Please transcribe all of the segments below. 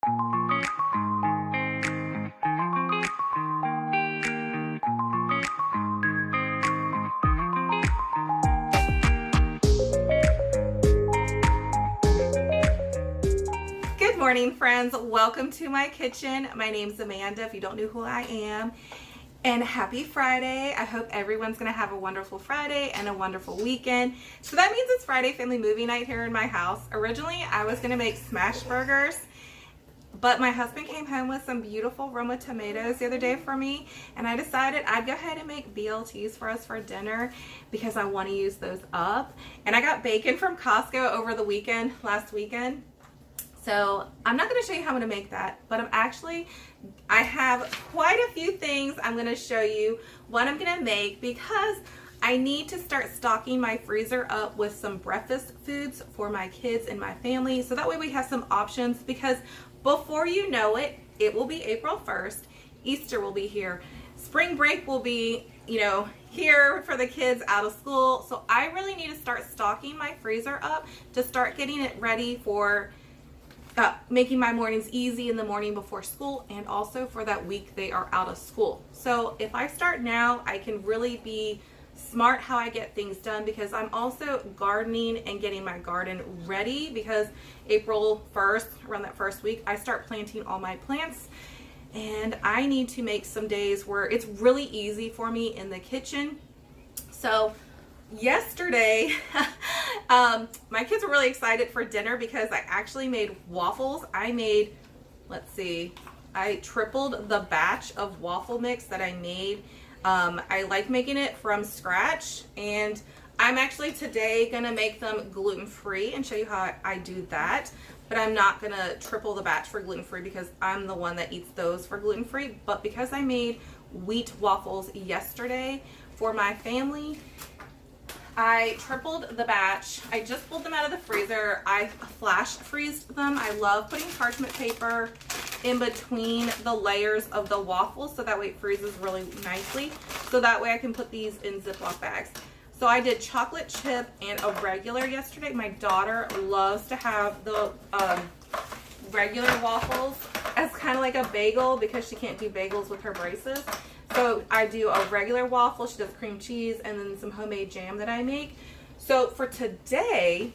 Good morning, friends. Welcome to my kitchen. My name's Amanda, if you don't know who I am. And happy Friday. I hope everyone's going to have a wonderful Friday and a wonderful weekend. So that means it's Friday family movie night here in my house. Originally, I was going to make smash burgers, but my husband came home with some beautiful Roma tomatoes the other day for me, and I decided I'd go ahead and make BLTs for us for dinner because I want to use those up. And I got bacon from Costco over the weekend, last weekend. So I'm not going to show you how I'm going to make that, but I have quite a few things I'm going to show you what I'm going to make because I need to start stocking my freezer up with some breakfast foods for my kids and my family. So that way we have some options, because before you know it, it will be April 1st. Easter will be here. Spring break will be, here for the kids out of school. So I really need to start stocking my freezer up to start getting it ready for making my mornings easy in the morning before school, and also for that week they are out of school. So if I start now, I can really be smart how I get things done, because I'm also gardening and getting my garden ready, because April 1st, around that first week, I start planting all my plants, and I need to make some days where it's really easy for me in the kitchen. So yesterday, my kids were really excited for dinner because I actually made waffles. I tripled the batch of waffle mix that I made. I like making it from scratch, and I'm actually today gonna make them gluten-free and show you how I do that. But I'm not gonna triple the batch for gluten-free because I'm the one that eats those for gluten-free. But because I made wheat waffles yesterday for my family, I tripled the batch. I just pulled them out of the freezer. I flash freezed them. I love putting parchment paper in between the layers of the waffles so that way it freezes really nicely. So that way I can put these in Ziploc bags. So I did chocolate chip and a regular yesterday. My daughter loves to have the regular waffles as kind of like a bagel because she can't do bagels with her braces. So I do a regular waffle, she does cream cheese, and then some homemade jam that I make. So for today,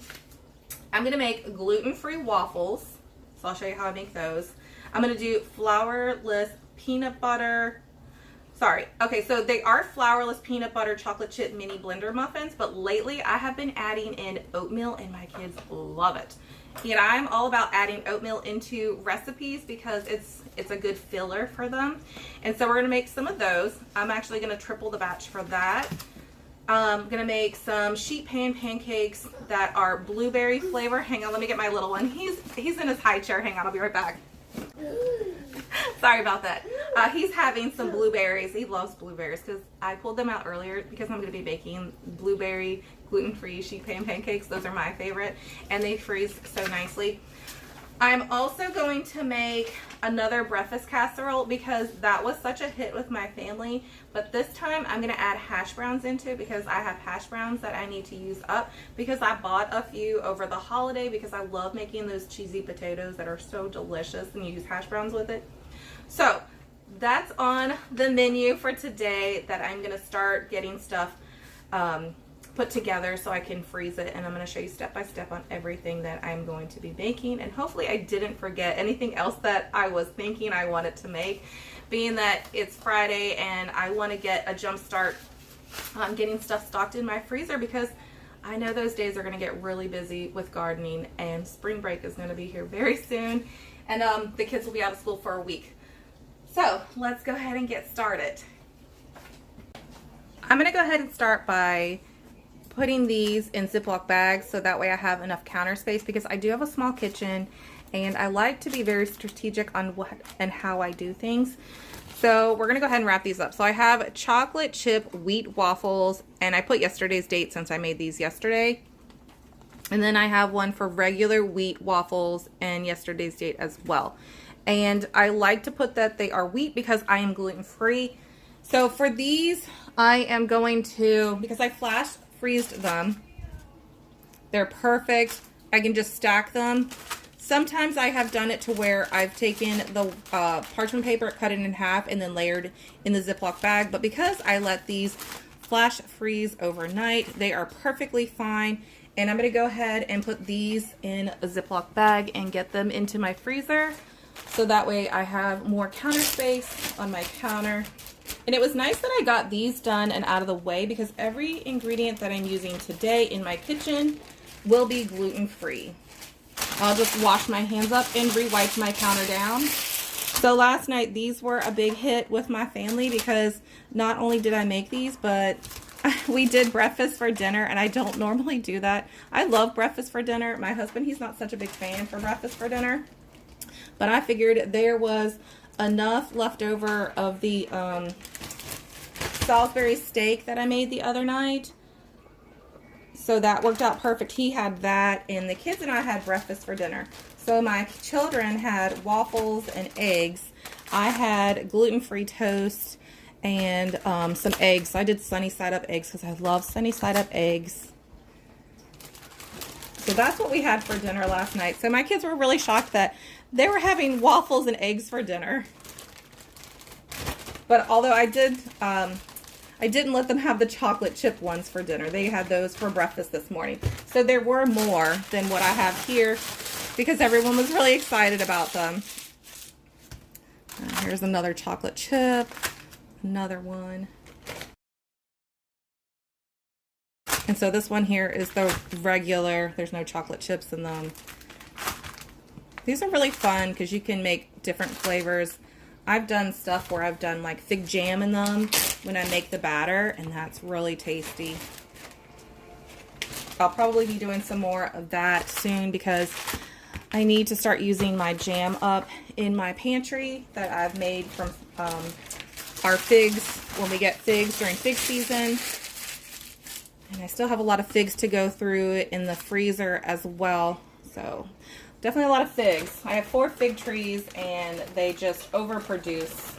I'm going to make gluten-free waffles. So I'll show you how I make those. I'm going to do flourless peanut butter. Okay, so they are flourless peanut butter chocolate chip mini blender muffins, but lately I have been adding in oatmeal and my kids love it. And I'm all about adding oatmeal into recipes because it's a good filler for them. And so we're going to make some of those. I'm actually going to triple the batch for that. I'm going to make some sheet pan pancakes that are blueberry flavor. Hang on, let me get my little one. He's in his high chair. Hang on, I'll be right back. Sorry about that. He's having some blueberries. He loves blueberries because I pulled them out earlier because I'm going to be baking blueberry gluten-free sheet pan pancakes. Those are my favorite, and they freeze so nicely. I'm also going to make another breakfast casserole because that was such a hit with my family, but this time I'm going to add hash browns into it because I have hash browns that I need to use up because I bought a few over the holiday because I love making those cheesy potatoes that are so delicious, and you use hash browns with it. So that's on the menu for today, that I'm going to start getting stuff put together so I can freeze it, and I'm going to show you step by step on everything that I'm going to be making. And hopefully I didn't forget anything else that I was thinking I wanted to make, being that it's Friday and I want to get a jump start on getting stuff stocked in my freezer, because I know those days are going to get really busy with gardening, and spring break is going to be here very soon, and the kids will be out of school for a week. So let's go ahead and get started. I'm going to go ahead and start by putting these in Ziploc bags so that way I have enough counter space, because I do have a small kitchen and I like to be very strategic on what and how I do things. So we're gonna go ahead and wrap these up. So I have chocolate chip wheat waffles, and I put yesterday's date since I made these yesterday. And then I have one for regular wheat waffles and yesterday's date as well. And I like to put that they are wheat because I am gluten-free. So for these, I am going to, because I flash freezed them, they're perfect. I can just stack them Sometimes I have done it to where I've taken the parchment paper, cut it in half, and then layered in the Ziploc bag. But because I let these flash freeze overnight, they are perfectly fine. And I'm going to go ahead and put these in a Ziploc bag and get them into my freezer. So that way I have more counter space on my counter. And it was nice that I got these done and out of the way, because every ingredient that I'm using today in my kitchen will be gluten-free. I'll just wash my hands up and re-wipe my counter down. So last night, these were a big hit with my family, because not only did I make these, but we did breakfast for dinner, and I don't normally do that. I love breakfast for dinner. My husband, he's not such a big fan for breakfast for dinner, but I figured there was enough left over of the Salisbury steak that I made the other night. So that worked out perfect. He had that, and the kids and I had breakfast for dinner. So my children had waffles and eggs. I had gluten-free toast and some eggs. So I did sunny side up eggs because I love sunny side up eggs. So that's what we had for dinner last night. So my kids were really shocked that they were having waffles and eggs for dinner. But although I didn't let them have the chocolate chip ones for dinner. They had those for breakfast this morning. So there were more than what I have here, because everyone was really excited about them. Here's another chocolate chip, another one. And so this one here is the regular, there's no chocolate chips in them. These are really fun because you can make different flavors. I've done stuff where I've done like fig jam in them when I make the batter, and that's really tasty. I'll probably be doing some more of that soon, because I need to start using my jam up in my pantry that I've made from our figs when we get figs during fig season. And I still have a lot of figs to go through in the freezer as well. So definitely a lot of figs. I have 4 fig trees, and they just overproduce,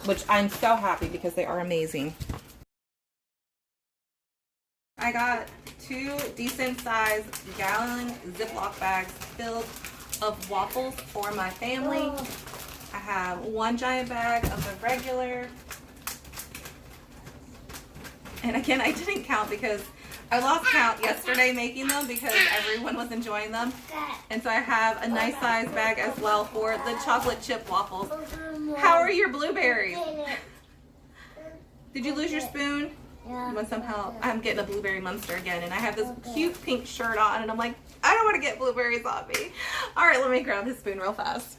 which I'm so happy because they are amazing. I got 2 decent sized gallon Ziploc bags filled of waffles for my family. I have 1 giant bag of the regular. And again, I didn't count because I lost count yesterday making them, because everyone was enjoying them. And so I have a nice size bag as well for the chocolate chip waffles. How are your blueberries? Did you lose your spoon? Yeah. You want some help? I'm getting a blueberry monster again, and I have this cute pink shirt on, and I'm like, I don't want to get blueberries on me. All right, let me grab his spoon real fast.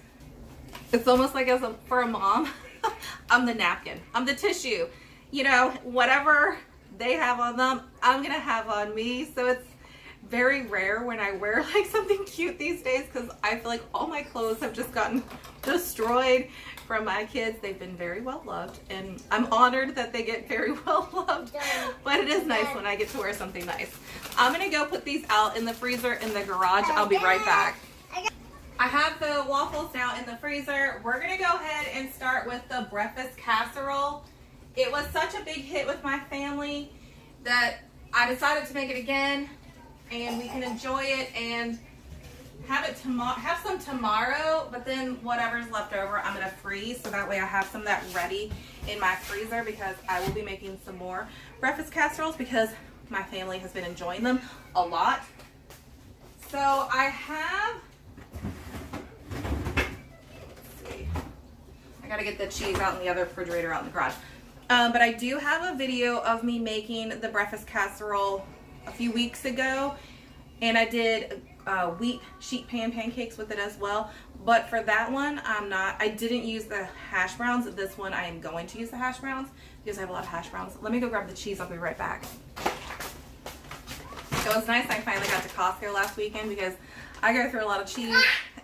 It's almost like for a mom, I'm the napkin. I'm the tissue. You know, whatever they have on them, I'm gonna have on me. So it's very rare when I wear like something cute these days, because I feel like all my clothes have just gotten destroyed from my kids. They've been very well loved, and I'm honored that they get very well loved, but it is nice when I get to wear something nice. I'm gonna go put these out in the freezer in the garage. I'll be right back. I have the waffles now in the freezer. We're gonna go ahead and start with the breakfast casserole. It was such a big hit with my family that I decided to make it again, and we can enjoy it and have some tomorrow, but then whatever's left over I'm gonna freeze, so that way I have some of that ready in my freezer, because I will be making some more breakfast casseroles because my family has been enjoying them a lot. So I have, let's see, I gotta get the cheese out in the other refrigerator out in the garage. But I do have a video of me making the breakfast casserole a few weeks ago, and I did wheat sheet pan pancakes with it as well. But for that one, I didn't use the hash browns. This one I am going to use the hash browns because I have a lot of hash browns. Let me go grab the cheese. I'll be right back. It was nice I finally got to Costco last weekend, because I go through a lot of cheese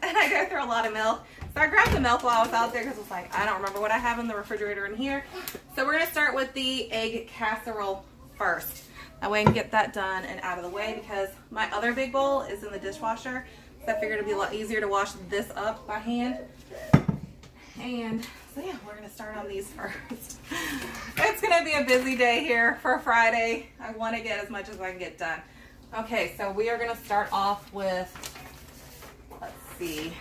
and I go through a lot of milk. So I grabbed the milk while I was out there because I was like, I don't remember what I have in the refrigerator in here. So we're going to start with the egg casserole first. That way I can get that done and out of the way, because my other big bowl is in the dishwasher. So I figured it'd be a lot easier to wash this up by hand. And so yeah, we're going to start on these first. It's going to be a busy day here for Friday. I want to get as much as I can get done. Okay, so we are going to start off with, let's see.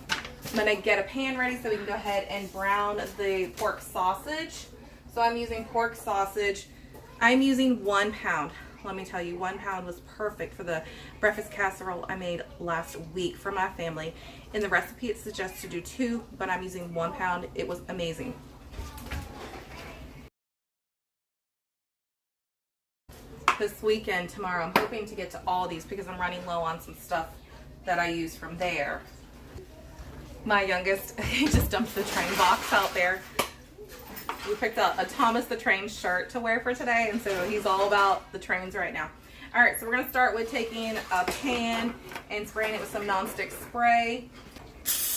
I'm gonna get a pan ready so we can go ahead and brown the pork sausage. So I'm using pork sausage. I'm using 1 pound. Let me tell you, 1 pound was perfect for the breakfast casserole I made last week for my family. In the recipe, it suggests to do 2, but I'm using 1 pound. It was amazing. This weekend, tomorrow, I'm hoping to get to Aldi's because I'm running low on some stuff that I use from there. My youngest, he just dumped the train box out there. We picked out a Thomas the Train shirt to wear for today, and so he's all about the trains right now. All right, so we're gonna start with taking a pan and spraying it with some nonstick spray.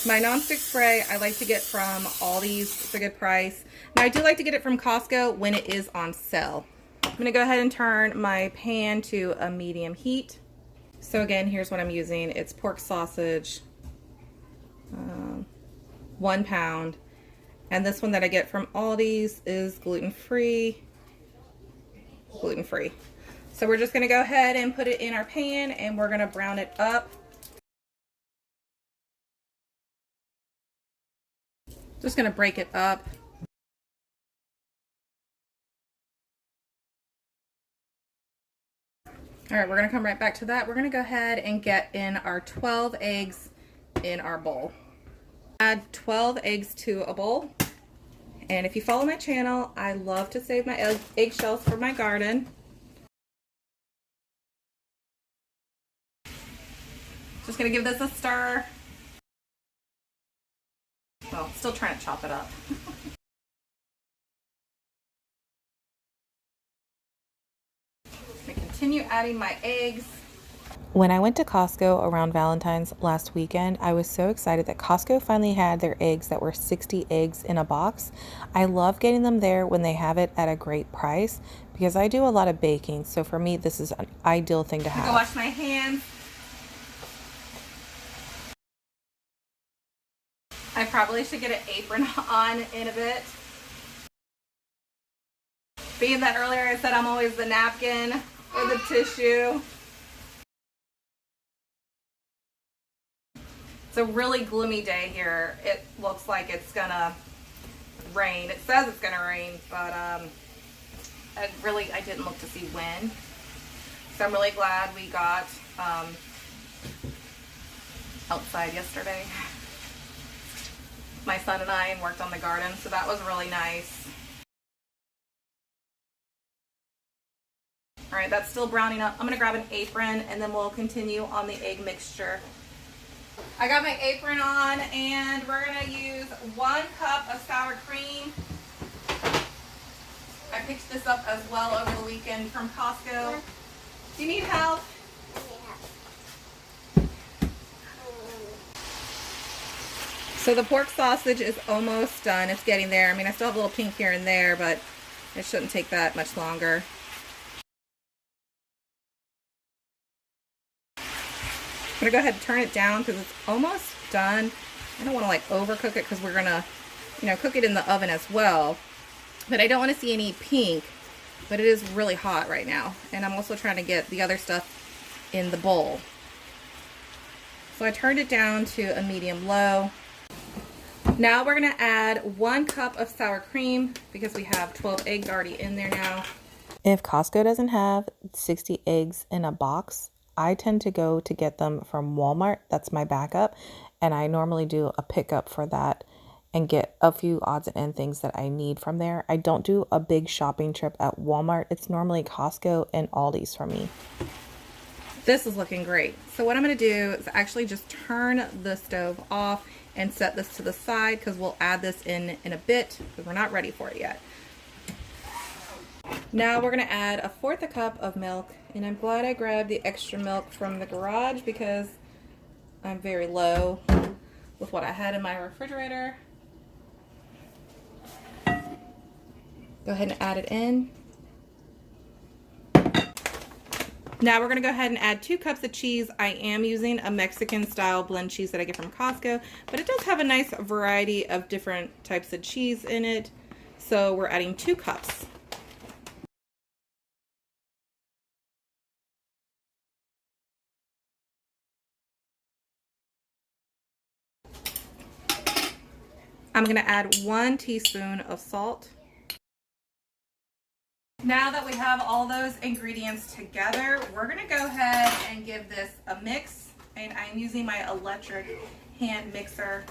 My nonstick spray I like to get from Aldi's. It's a good price. Now I do like to get it from Costco when it is on sale. I'm gonna go ahead and turn my pan to a medium heat. So again, here's what I'm using. It's pork sausage, 1 pound. And this one that I get from Aldi's is gluten-free. Gluten-free. So we're just gonna go ahead and put it in our pan and we're gonna brown it up. Just gonna break it up. All right, we're gonna come right back to that. We're gonna go ahead and get in our 12 eggs in our bowl. Add 12 eggs to a bowl. And if you follow my channel, I love to save my eggshells for my garden. Just gonna give this a stir. Well, still trying to chop it up. I'm gonna continue adding my eggs. When I went to Costco around Valentine's last weekend, I was so excited that Costco finally had their eggs that were 60 eggs in a box. I love getting them there when they have it at a great price because I do a lot of baking. So for me, this is an ideal thing to have. Go wash my hands. I probably should get an apron on in a bit. Being that earlier I said I'm always the napkin or the tissue. It's a really gloomy day here. It looks like it's gonna rain. It says it's gonna rain, but I didn't look to see when. So I'm really glad we got outside yesterday. My son and I worked on the garden, so that was really nice. All right, that's still browning up. I'm gonna grab an apron and then we'll continue on the egg mixture. I got my apron on and we're gonna use 1 cup of sour cream. I picked this up as well over the weekend from Costco. Do you need help? So the pork sausage is almost done. It's getting there. I mean, I still have a little pink here and there, but it shouldn't take that much longer. I'm gonna go ahead and turn it down because it's almost done. I don't want to like overcook it because we're gonna, cook it in the oven as well. But I don't want to see any pink, but it is really hot right now. And I'm also trying to get the other stuff in the bowl. So I turned it down to a medium-low. Now we're gonna add 1 cup of sour cream because we have 12 eggs already in there now. If Costco doesn't have 60 eggs in a box, I tend to go to get them from Walmart. That's my backup. And I normally do a pickup for that and get a few odds and end things that I need from there. I don't do a big shopping trip at Walmart. It's normally Costco and Aldi's for me. This is looking great. So what I'm gonna do is actually just turn the stove off and set this to the side because we'll add this in a bit because we're not ready for it yet. Now we're gonna add 1/4 cup of milk, and I'm glad I grabbed the extra milk from the garage because I'm very low with what I had in my refrigerator. Go ahead and add it in. Now we're gonna go ahead and add 2 cups of cheese. I am using a Mexican style blend cheese that I get from Costco, but it does have a nice variety of different types of cheese in it. So we're adding 2 cups. I'm gonna add 1 teaspoon of salt. Now that we have all those ingredients together, we're gonna go ahead and give this a mix. And I'm using my electric hand mixer.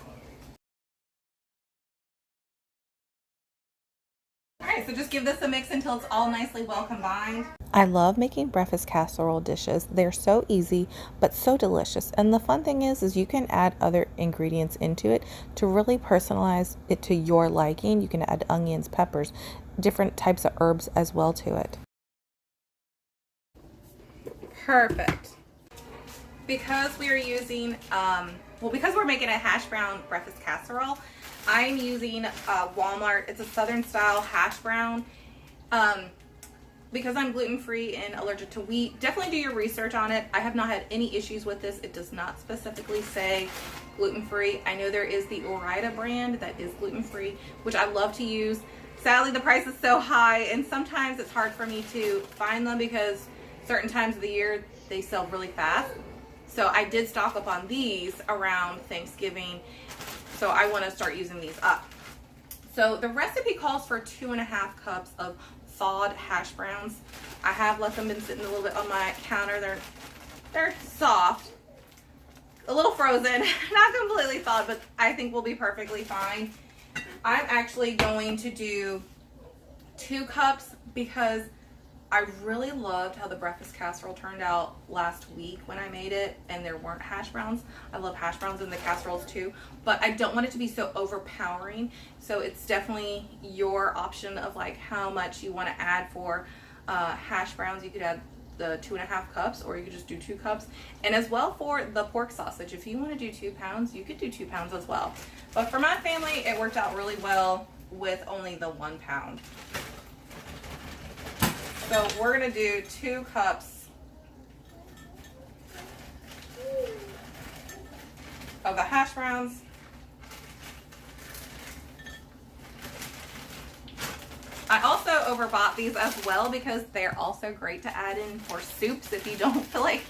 All right, so just give this a mix until it's all nicely well combined. I love making breakfast casserole dishes. They're so easy, but so delicious. And the fun thing is you can add other ingredients into it to really personalize it to your liking. You can add onions, peppers, different types of herbs as well to it. Perfect. Because we are using, because we're making a hash brown breakfast casserole, I'm using Walmart. It's a Southern style hash brown. Because I'm gluten-free and allergic to wheat, definitely do your research on it. I have not had any issues with this. It does not specifically say gluten-free. I know there is the Orida brand that is gluten-free, which I love to use. Sadly, the price is so high, and sometimes it's hard for me to find them because certain times of the year they sell really fast. So I did stock up on these around Thanksgiving, so I want to start using these up. So the recipe calls for 2.5 cups of thawed hash browns. I have let them been sitting a little bit on my counter. They're soft, a little frozen, not completely thawed, but I think will be perfectly fine. I'm actually going to do 2 cups because I really loved how the breakfast casserole turned out last week when I made it and there weren't hash browns. I love hash browns in the casseroles too, but I don't want it to be so overpowering. So it's definitely your option of like how much you want to add for hash browns. You could add the 2.5 cups, or you could just do 2 cups. And as well for the pork sausage, if you want to do 2 pounds, you could do 2 pounds as well. But for my family, it worked out really well with only the 1 pound. So we're gonna do 2 cups of the hash browns. I also overbought these as well because they're also great to add in for soups if you don't feel like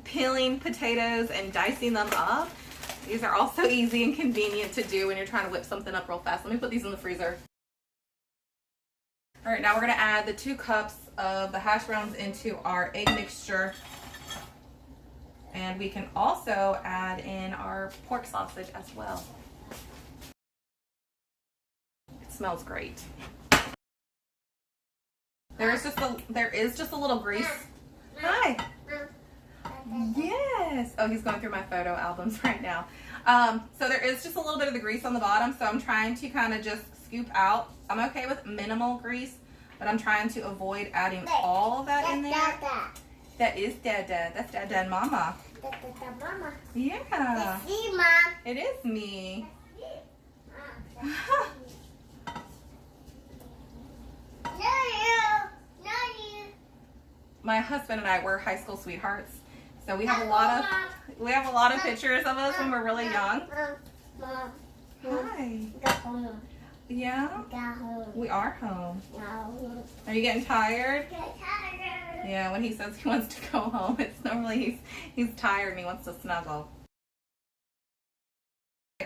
peeling potatoes and dicing them up. These are also easy and convenient to do when you're trying to whip something up real fast. Let me put these in the freezer. All right, now we're gonna add the 2 cups of the hash browns into our egg mixture. And we can also add in our pork sausage as well. It smells great. There is just a little grease. Hi. Yes. Oh, he's going through my photo albums right now. So there is just a little bit of the grease on the bottom, so I'm trying to kind of just scoop out. I'm okay with minimal grease, but I'm trying to avoid adding all of that in there. That is Dada. That's Dada and Mama. Mama. Yeah. It's me, Mom. It is me. My husband and I were high school sweethearts, so we have a lot of pictures of us when we're really young. Hi. Yeah? We are home. Are you getting tired? Yeah, when he says he wants to go home, it's normally he's tired and he wants to snuggle.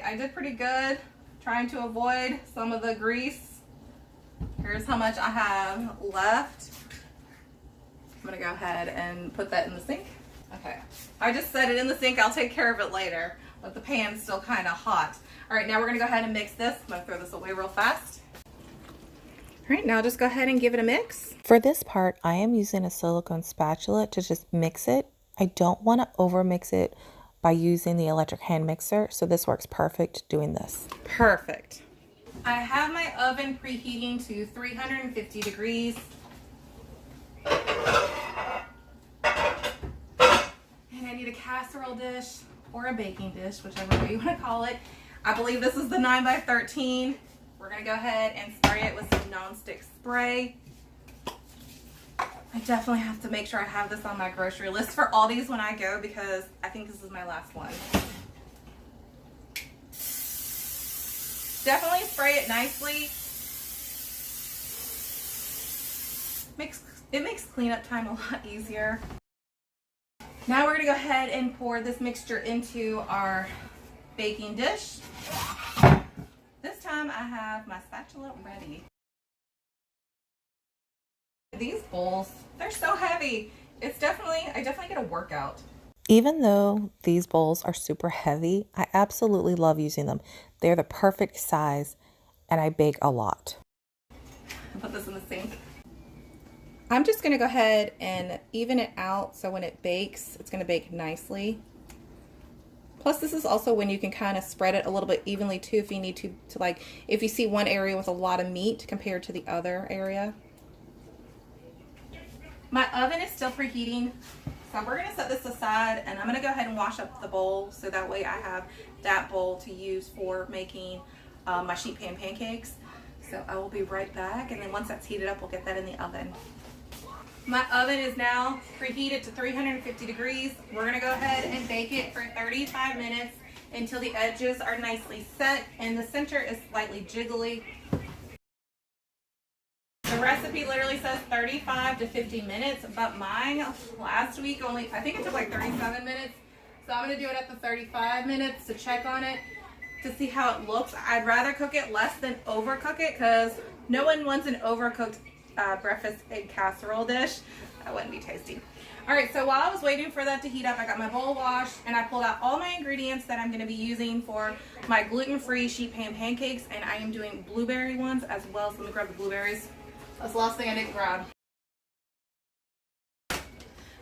I did pretty good trying to avoid some of the grease. Here's how much I have left. I'm gonna go ahead and put that in the sink. Okay, I just set it in the sink. I'll take care of it later, but the pan's still kind of hot. All right, now we're gonna go ahead and mix this. I'm gonna throw this away real fast. All right, now just go ahead and give it a mix. For this part, I am using a silicone spatula to just mix it. I don't want to over mix it by using the electric hand mixer, so this works perfect doing this. Perfect. I have my oven preheating to 350 degrees. And I need a casserole dish or a baking dish, whichever way you want to call it. I believe this is the 9x13. We're going to go ahead and spray it with some nonstick spray. I definitely have to make sure I have this on my grocery list for Aldi's when I go because I think this is my last one. Definitely spray it nicely. It makes cleanup time a lot easier. Now we're going to go ahead and pour this mixture into our baking dish. This time I have my spatula ready. These bowls, they're so heavy. I definitely get a workout. Even though these bowls are super heavy, I absolutely love using them. They're the perfect size and I bake a lot. I'll put this in the sink. I'm just gonna go ahead and even it out so when it bakes, it's gonna bake nicely. Plus this is also when you can kind of spread it a little bit evenly too if you need to like, if you see one area with a lot of meat compared to the other area. My oven is still preheating, so we're gonna set this aside and I'm gonna go ahead and wash up the bowl so that way I have that bowl to use for making my sheet pan pancakes. So I will be right back, and then once that's heated up, we'll get that in the oven. My oven is now preheated to 350 degrees. We're gonna go ahead and bake it for 35 minutes until the edges are nicely set and the center is slightly jiggly. The recipe literally says 35 to 50 minutes, but mine last week I think it took like 37 minutes. So I'm gonna do it at the 35 minutes to check on it, to see how it looks. I'd rather cook it less than overcook it because no one wants an overcooked breakfast egg casserole dish. That wouldn't be tasty. All right, so while I was waiting for that to heat up, I got my bowl washed and I pulled out all my ingredients that I'm gonna be using for my gluten-free sheet pan pancakes, and I am doing blueberry ones as well. So let me grab the blueberries. That's the last thing I didn't grab.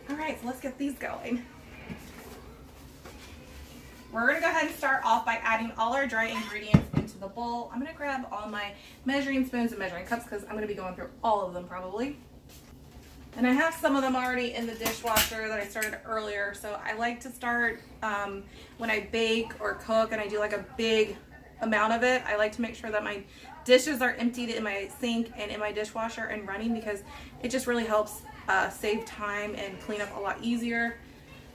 All right, so let's get these going. We're gonna go ahead and start off by adding all our dry ingredients into the bowl. I'm gonna grab all my measuring spoons and measuring cups because I'm gonna be going through all of them probably. And I have some of them already in the dishwasher that I started earlier. So I like to start when I bake or cook and I do like a big amount of it. I like to make sure that my dishes are emptied in my sink and in my dishwasher and running, because it just really helps save time and clean up a lot easier.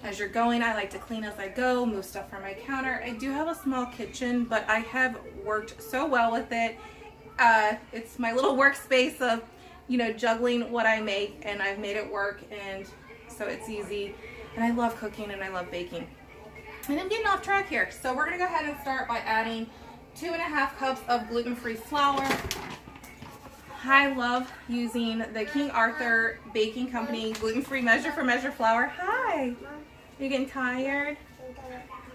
As you're going, I like to clean as I go, move stuff from my counter. I do have a small kitchen, but I have worked so well with it. It's my little workspace of, you know, juggling what I make, and I've made it work, and so it's easy. And I love cooking and I love baking. And I'm getting off track here. So we're gonna go ahead and start by adding 2.5 cups of gluten-free flour. I love using the King Arthur Baking Company gluten-free measure for measure flour. Hi. You getting tired?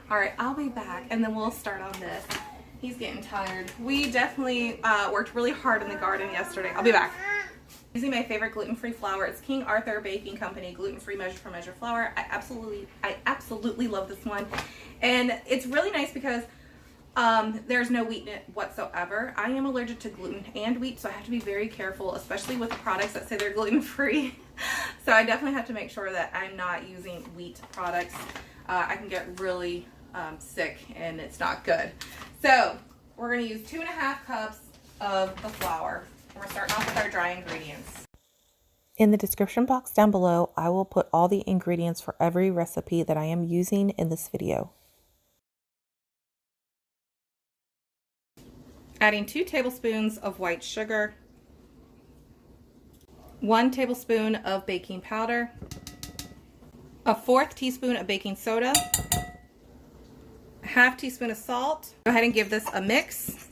All right, I'll be back and then we'll start on this. He's getting tired. We definitely worked really hard in the garden yesterday. I'll be back. Using my favorite gluten-free flour. It's King Arthur Baking Company gluten-free measure for measure flour. I absolutely love this one. And it's really nice because there's no wheat in it whatsoever. I am allergic to gluten and wheat, so I have to be very careful, especially with products that say they're gluten-free. So I definitely have to make sure that I'm not using wheat products. I can get really sick and it's not good. So we're gonna use 2.5 cups of the flour. We're starting off with our dry ingredients. In the description box down below, I will put all the ingredients for every recipe that I am using in this video. Adding 2 tablespoons of white sugar, 1 tablespoon of baking powder, a 1/4 teaspoon of baking soda, a 1/2 teaspoon of salt. Go ahead and give this a mix.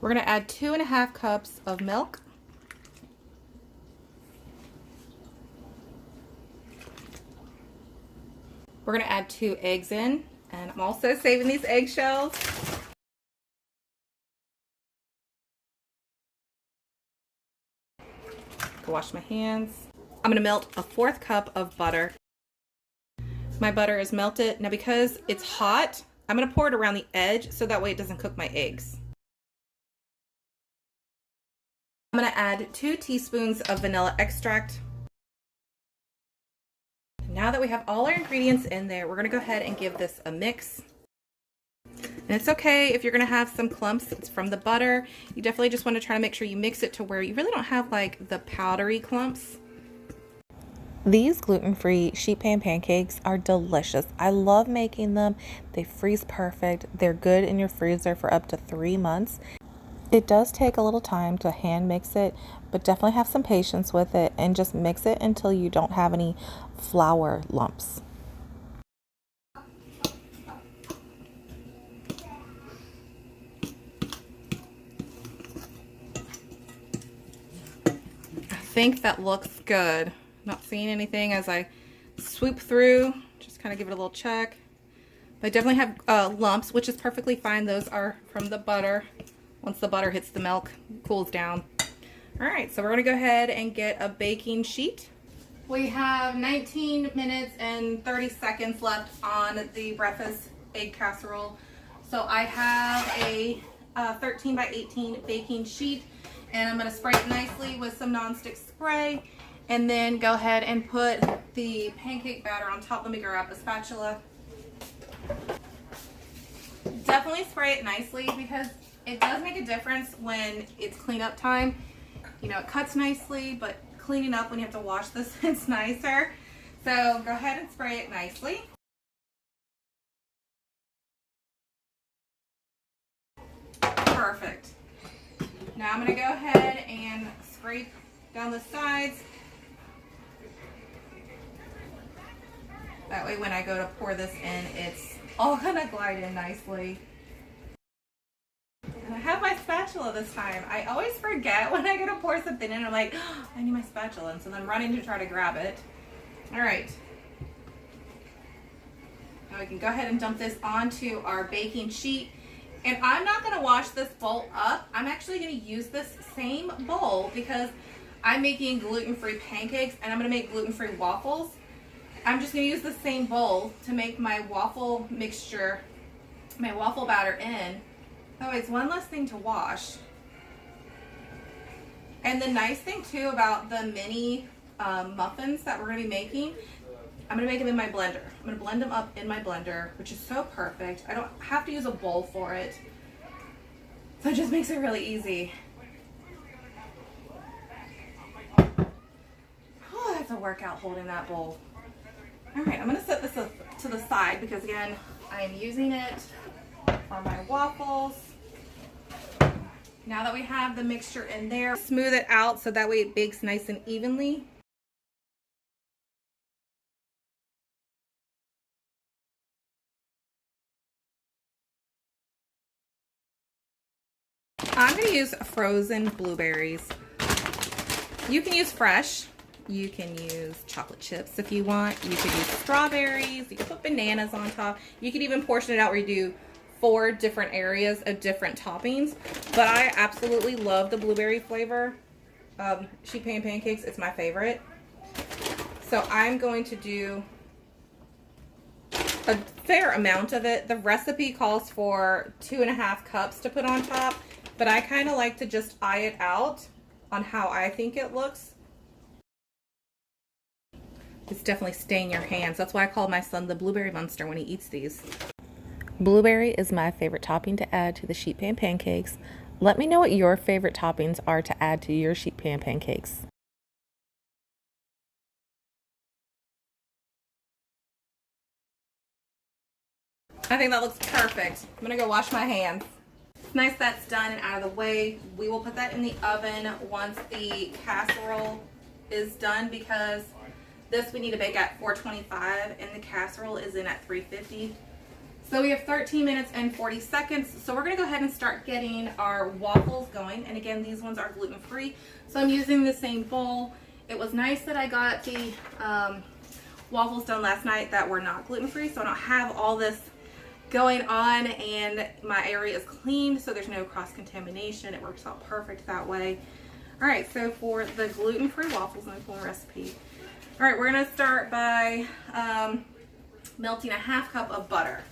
We're going to add 2.5 cups of milk. We're going to add 2 eggs in, and I'm also saving these eggshells. Go wash my hands. I'm going to melt a 1/4 cup of butter. My butter is melted. Now because it's hot, I'm going to pour it around the edge so that way it doesn't cook my eggs. I'm going to add 2 teaspoons of vanilla extract. Now that we have all our ingredients in there, we're going to go ahead and give this a mix. And it's okay if you're going to have some clumps. It's from the butter. You definitely just want to try to make sure you mix it to where you really don't have like the powdery clumps. These gluten-free sheet pan pancakes are delicious. I love making them. They freeze perfect. They're good in your freezer for up to 3 months. It does take a little time to hand mix it, but definitely have some patience with it and just mix it until you don't have any flour lumps. I think that looks good. Not seeing anything as I swoop through. Just kind of give it a little check. But I definitely have lumps, which is perfectly fine. Those are from the butter. Once the butter hits the milk, cools down. All right, so we're gonna go ahead and get a baking sheet. We have 19 minutes and 30 seconds left on the breakfast egg casserole. So I have a 13 by 18 baking sheet, and I'm gonna spray it nicely with some nonstick spray, and then go ahead and put the pancake batter on top. Let me grab a spatula. Definitely spray it nicely because it does make a difference when it's cleanup time. You know, it cuts nicely, but cleaning up when you have to wash this, it's nicer. So go ahead and spray it nicely. Perfect. Now I'm going to go ahead and scrape down the sides. That way when I go to pour this in, it's all going to glide in nicely. And I have my spatula this time. I always forget when I go to pour something in. I'm like, oh, I need my spatula. And so then I'm running to try to grab it. All right. Now we can go ahead and dump this onto our baking sheet. And I'm not going to wash this bowl up. I'm actually going to use this same bowl because I'm making gluten-free pancakes and I'm going to make gluten-free waffles. I'm just going to use the same bowl to make my waffle mixture, my waffle batter in. Oh, it's one less thing to wash. And the nice thing too about the mini muffins that we're going to be making, I'm going to make them in my blender. I'm going to blend them up in my blender, which is so perfect. I don't have to use a bowl for it. So it just makes it really easy. Oh, that's a workout holding that bowl. All right, I'm going to set this to the side because again, I am using it for my waffles. Now that we have the mixture in there, smooth it out so that way it bakes nice and evenly. I'm going to use frozen blueberries. You can use fresh. You can use chocolate chips if you want. You could use strawberries. You can put bananas on top. You could even portion it out where you do 4 different areas of different toppings. But I absolutely love the blueberry flavor. Sheet pan pancakes, it's my favorite. So I'm going to do a fair amount of it. The recipe calls for 2.5 cups to put on top, but I kind of like to just eye it out on how I think it looks. It's definitely staining your hands. That's why I call my son the blueberry monster when he eats these. Blueberry is my favorite topping to add to the sheet pan pancakes. Let me know what your favorite toppings are to add to your sheet pan pancakes. I think that looks perfect. I'm gonna go wash my hands. Nice, that's done and out of the way. We will put that in the oven once the casserole is done because this we need to bake at 425 and the casserole is in at 350. So we have 13 minutes and 40 seconds. So we're gonna go ahead and start getting our waffles going. And again, these ones are gluten-free. So I'm using the same bowl. It was nice that I got the waffles done last night that were not gluten-free. So I don't have all this going on and my area is cleaned. So there's no cross-contamination. It works out perfect that way. All right, so for the gluten-free waffles, I'm pulling a recipe. All right, we're gonna start by melting a 1/2 cup of butter.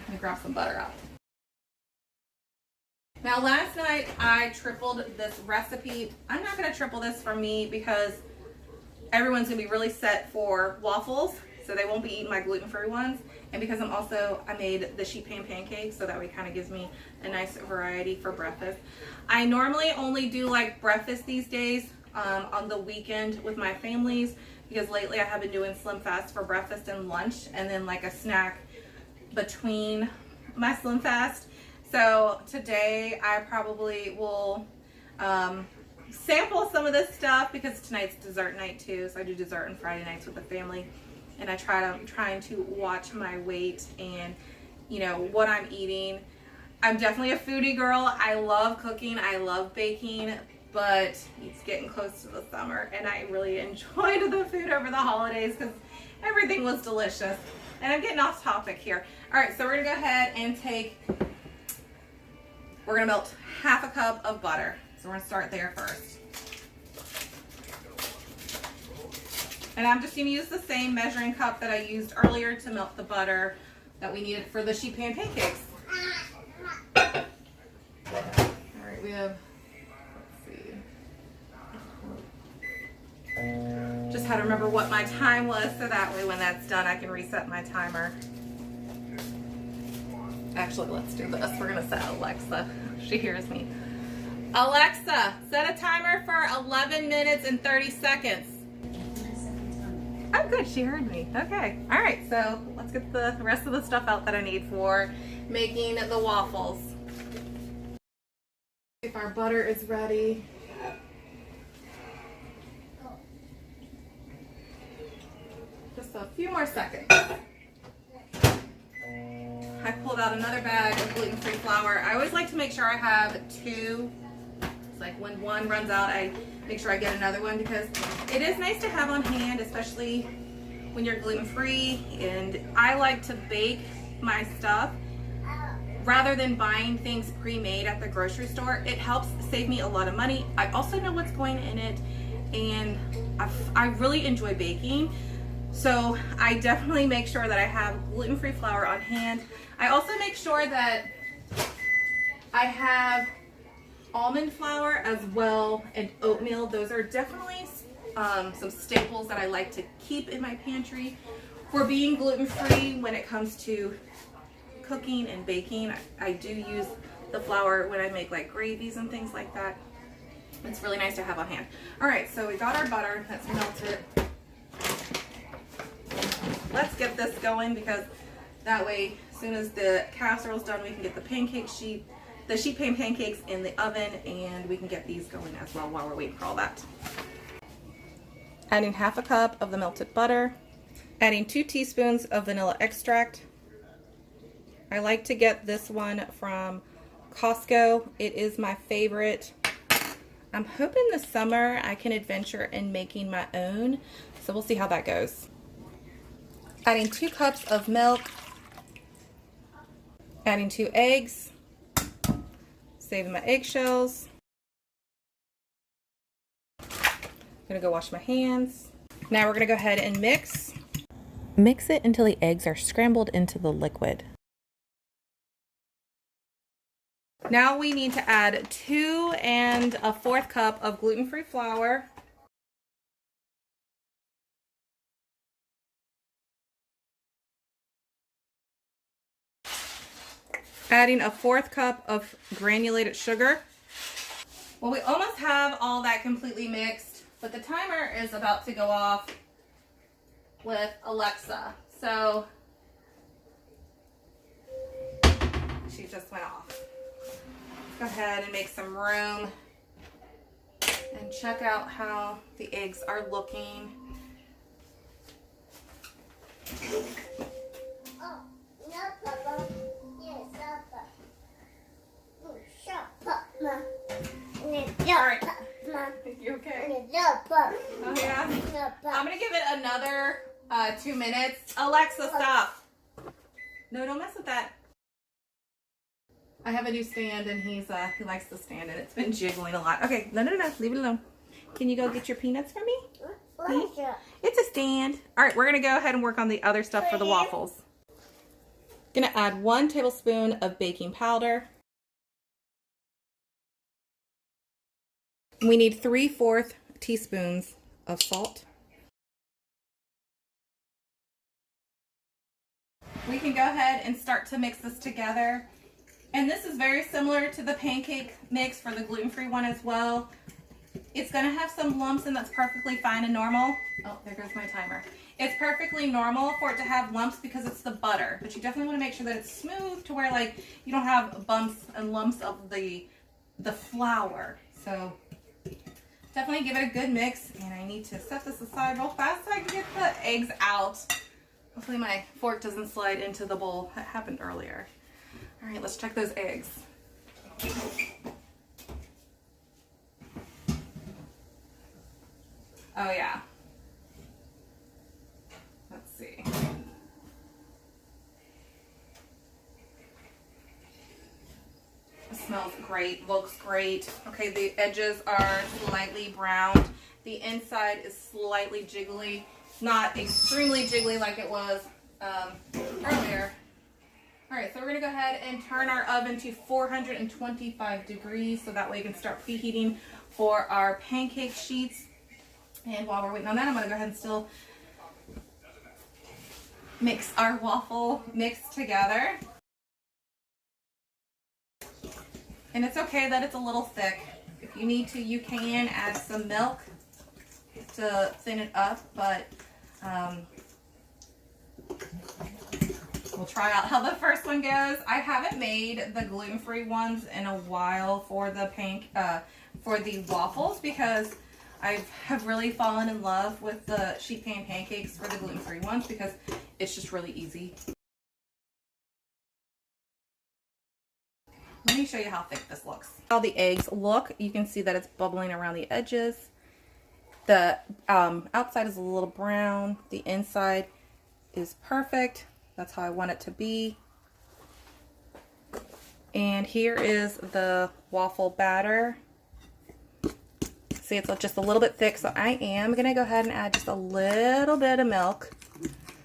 Let me grab some butter out. Now last night I tripled this recipe. I'm not gonna triple this for me because everyone's gonna be really set for waffles, so they won't be eating my gluten-free ones. And because I made the sheet pan pancakes, so that way kind of gives me a nice variety for breakfast. I normally only do like breakfast these days on the weekend with my families because lately I have been doing slim fast for breakfast and lunch and then like a snack between my slim fast. So today I probably will sample some of this stuff because tonight's dessert night too. So I do dessert on Friday nights with the family, and I'm trying to watch my weight and what I'm eating. I'm definitely a foodie girl. I love cooking. I love baking, but it's getting close to the summer, and I really enjoyed the food over the holidays because everything was delicious. And I'm getting off topic here. All right, so we're gonna go ahead and we're gonna melt half a cup of butter. So we're gonna start there first. And I'm just gonna use the same measuring cup that I used earlier to melt the butter that we needed for the sheet pan pancakes. All right, we have, let's see. Just had to remember what my time was so that way when that's done I can reset my timer. Actually, let's do this. We're gonna set Alexa. She hears me. Alexa, set a timer for 11 minutes and 30 seconds. Oh, good. She heard me. Okay. All right. So let's get the rest of the stuff out that I need for making the waffles. If our butter is ready. Just a few more seconds. I pulled out another bag of gluten-free flour. I always like to make sure I have two. It's like when one runs out, I make sure I get another one because it is nice to have on hand, especially when you're gluten-free. And I like to bake my stuff rather than buying things pre-made at the grocery store. It helps save me a lot of money. I also know what's going in it, and I really enjoy baking. So I definitely make sure that I have gluten-free flour on hand. I also make sure that I have almond flour as well and oatmeal. Those are definitely some staples that I like to keep in my pantry for being gluten-free when it comes to cooking and baking. I do use the flour when I make like gravies and things like that. It's really nice to have on hand. All right, so we got our butter that's melted. Let's get this going because that way, as soon as the casserole's done, we can get the sheet pan pancakes in the oven, and we can get these going as well while we're waiting for all that. Adding half a cup of the melted butter. Adding 2 teaspoons of vanilla extract. I like to get this one from Costco. It is my favorite. I'm hoping this summer I can adventure in making my own, so we'll see how that goes. Adding 2 cups of milk. Adding 2 eggs. Saving my eggshells. I'm gonna go wash my hands. Now we're gonna go ahead and mix. Mix it until the eggs are scrambled into the liquid. Now we need to add 2 1/4 cup of gluten-free flour. Adding 1/4 cup of granulated sugar. Well, we almost have all that completely mixed, but the timer is about to go off with Alexa. So she just went off. Let's go ahead and make some room and check out how the eggs are looking. Alright. You okay? Oh yeah? I'm gonna give it another 2 minutes. Alexa, stop. No, don't mess with that. I have a new stand and he likes the stand and it's been jiggling a lot. Okay, no, leave it alone. Can you go get your peanuts for me? It's a stand. Alright, we're gonna go ahead and work on the other stuff for the waffles. Gonna add 1 tablespoon of baking powder. We need 3/4 teaspoons of salt. We can go ahead and start to mix this together. And this is very similar to the pancake mix for the gluten-free one as well. It's gonna have some lumps, and that's perfectly fine and normal. Oh, there goes my timer. It's perfectly normal for it to have lumps because it's the butter, but you definitely want to make sure that it's smooth to where like you don't have bumps and lumps of the flour. So definitely give it a good mix, and I need to set this aside real fast so I can get the eggs out. Hopefully my fork doesn't slide into the bowl. That happened earlier. All right, let's check those eggs. Oh yeah. Let's see. It smells great, looks great. Okay, the edges are slightly browned. The inside is slightly jiggly. Not extremely jiggly like it was earlier. All right, so we're gonna go ahead and turn our oven to 425 degrees so that way we can start preheating for our pancake sheets. And while we're waiting on that, I'm gonna go ahead and still mix our waffle mix together. And it's okay that it's a little thick. If you need to, you can add some milk to thin it up, but we'll try out how the first one goes. I haven't made the gluten-free ones in a while for the waffles because I have really fallen in love with the sheet pan pancakes for the gluten-free ones because it's just really easy. Let me show you how thick this looks. How the eggs look, you can see that it's bubbling around the edges. The outside is a little brown. The inside is perfect. That's how I want it to be. And here is the waffle batter. See, it's just a little bit thick, so I am going to go ahead and add just a little bit of milk.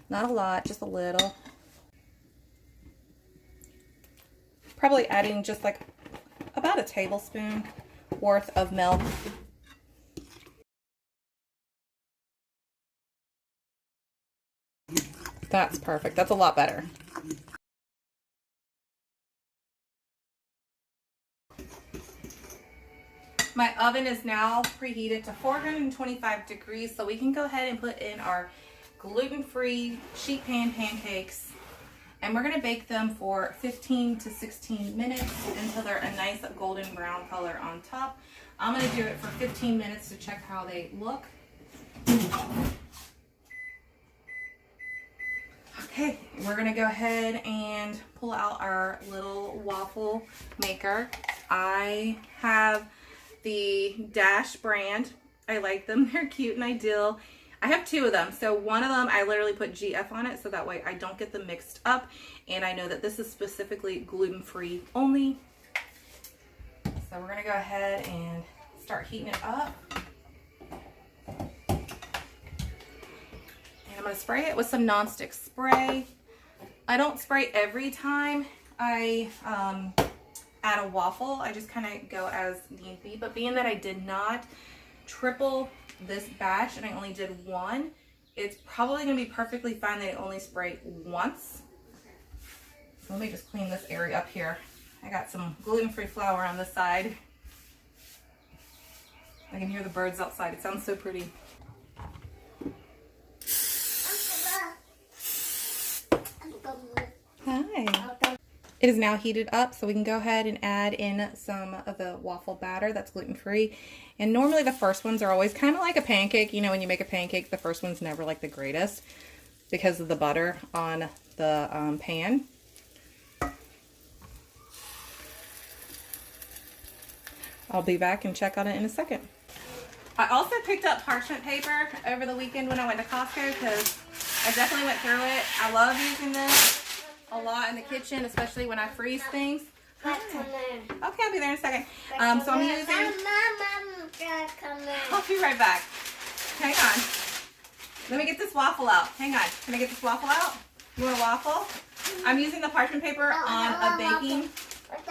Not a lot, just a little. Probably adding just like about a tablespoon worth of milk. That's perfect. That's a lot better. My oven is now preheated to 425 degrees, so we can go ahead and put in our gluten-free sheet pan pancakes. And we're going to bake them for 15 to 16 minutes until they're a nice golden brown color on top. I'm going to do it for 15 minutes to check how they look. Okay, we're going to go ahead and pull out our little waffle maker. I have the Dash brand. I like them. They're cute and ideal. I have two of them. So one of them, I literally put GF on it so that way I don't get them mixed up. And I know that this is specifically gluten-free only. So we're going to go ahead and start heating it up. And I'm going to spray it with some nonstick spray. I don't spray every time I add a waffle. I just kind of go as need be. But being that I did not triple this batch and I only did one, it's probably going to be perfectly fine that I only spray once. So let me just clean this area up here. I got some gluten-free flour on the side. I can hear the birds outside. It sounds so pretty. Hi. It is now heated up, so we can go ahead and add in some of the waffle batter that's gluten-free. And normally the first ones are always kind of like a pancake. You know, when you make a pancake, the first one's never like the greatest because of the butter on the pan. I'll be back and check on it in a second. I also picked up parchment paper over the weekend when I went to Costco because I definitely went through it. I love using this a lot in the kitchen, especially when I freeze things. Okay, I'll be there in a second. So I'm using... I'll be right back. Hang on. Let me get this waffle out. Hang on. Can I get this waffle out? You want a waffle? I'm using the parchment paper on a baking. Okay,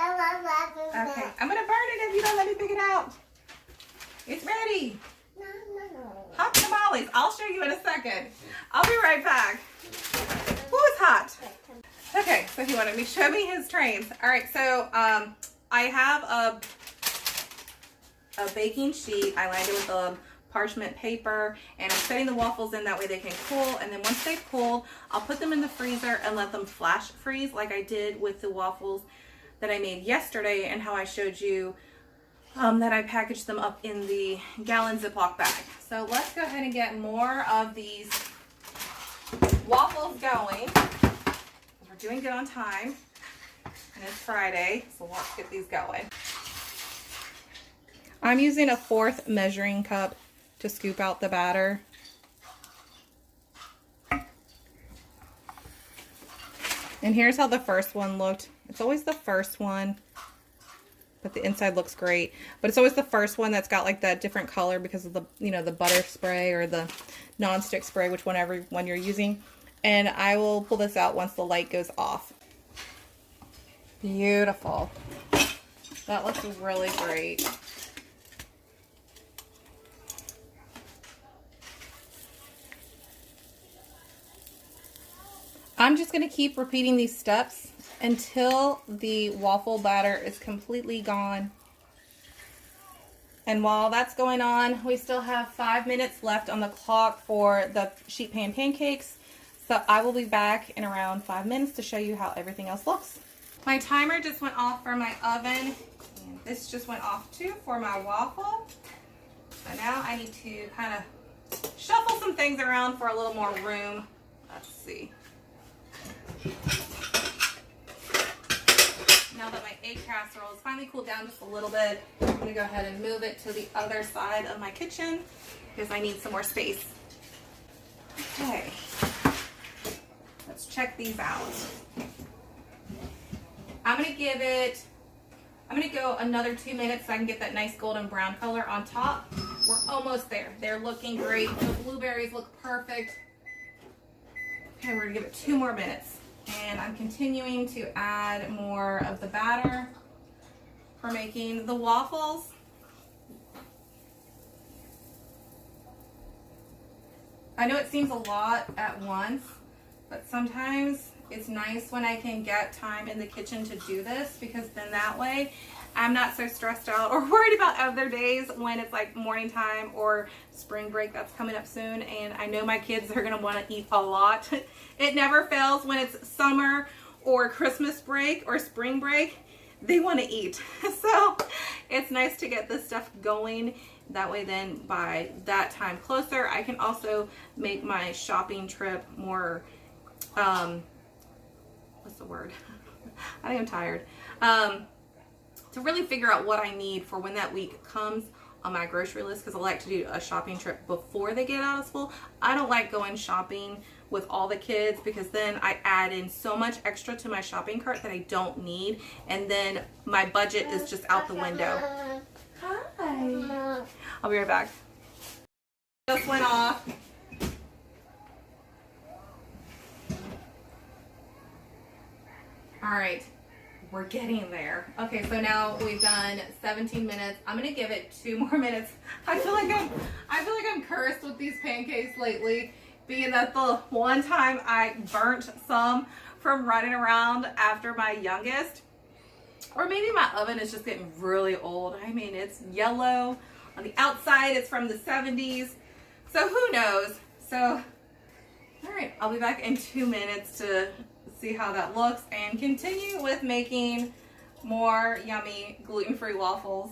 I'm going to burn it if you don't let me pick it out. It's ready. Hot tamales. I'll show you in a second. I'll be right back. Ooh, it's hot. Okay, so he wanted me to show me his trains. All right, so I have a baking sheet. I lined it with a parchment paper, and I'm setting the waffles in that way they can cool. And then once they've cooled, I'll put them in the freezer and let them flash freeze like I did with the waffles that I made yesterday, and how I showed you that I packaged them up in the gallon Ziploc bag. So let's go ahead and get more of these waffles going. We're doing good on time, and it's Friday, so let's get these going. I'm using a 1/4 measuring cup to scoop out the batter. And here's how the first one looked. It's always the first one, but the inside looks great. But it's always the first one that's got like that different color because of the, you know, the butter spray or the non-stick spray, whichever one you're using. And I will pull this out once the light goes off. Beautiful. That looks really great. I'm just going to keep repeating these steps until the waffle batter is completely gone. And while that's going on, we still have 5 minutes left on the clock for the sheet pan pancakes. So I will be back in around 5 minutes to show you how everything else looks. My timer just went off for my oven, and this just went off too for my waffle. So now I need to kind of shuffle some things around for a little more room. Let's see. Now that my egg casserole is finally cooled down just a little bit, I'm going to go ahead and move it to the other side of my kitchen because I need some more space. Okay, let's check these out. I'm going to go another 2 minutes so I can get that nice golden brown color on top. We're almost there. They're looking great. The blueberries look perfect. Okay, we're going to give it 2 more minutes. And I'm continuing to add more of the batter for making the waffles. I know it seems a lot at once, but sometimes it's nice when I can get time in the kitchen to do this, because then that way I'm not so stressed out or worried about other days when it's like morning time or spring break that's coming up soon, and I know my kids are going to want to eat a lot. It never fails when it's summer or Christmas break or spring break. They want to eat. So it's nice to get this stuff going. That way then by that time closer, I can also make my shopping trip more, what's the word? I think I'm tired. To really figure out what I need for when that week comes on my grocery list, because I like to do a shopping trip before they get out of school. I don't like going shopping with all the kids, because then I add in so much extra to my shopping cart that I don't need, and then my budget is just out the window. Hi. I'll be right back. Just went off. All right. We're getting there. Okay, so now we've done 17 minutes. I'm gonna give it 2 more minutes. I feel like I'm cursed with these pancakes lately, being that the one time I burnt some from running around after my youngest, or maybe my oven is just getting really old. I mean, it's yellow on the outside. It's from the 70s, so who knows? So, all right, I'll be back in 2 minutes to see how that looks and continue with making more yummy gluten-free waffles.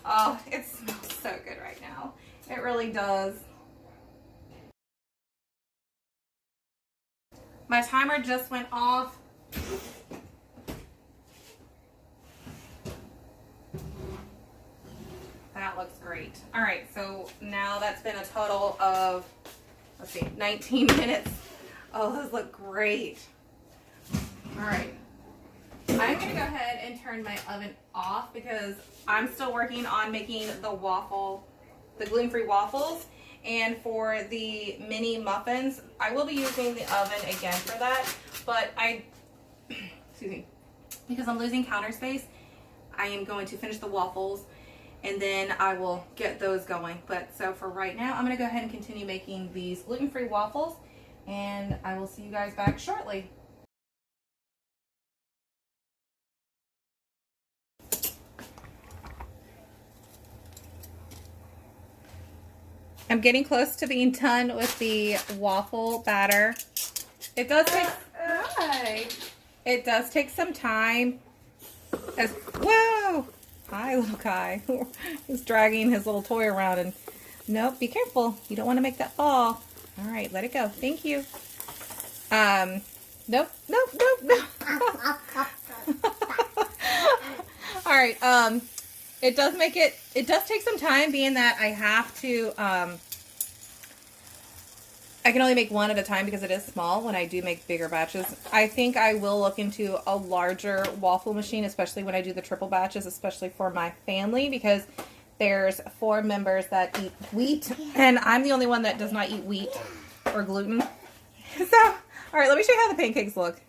Oh, it smells so good right now. It really does. My timer just went off. That looks great. All right, so now that's been a total of, let's see, 19 minutes. Oh, those look great. All right. I'm going to go ahead and turn my oven off because I'm still working on making the gluten-free waffles. And for the mini muffins, I will be using the oven again for that. But excuse me, because I'm losing counter space, I am going to finish the waffles and then I will get those going. But so for right now, I'm going to go ahead and continue making these gluten-free waffles, and I will see you guys back shortly. I'm getting close to being done with the waffle batter. It does take It does take some time. Whoa! Hi, little guy. He's dragging his little toy around, and nope, be careful. You don't want to make that fall. All right, let it go. Thank you. Nope. All right. It does take some time, being that I have to, I can only make one at a time because it is small when I do make bigger batches. I think I will look into a larger waffle machine, especially when I do the triple batches, especially for my family, because there's 4 members that eat wheat, and I'm the only one that does not eat wheat or gluten. So, all right, let me show you how the pancakes look.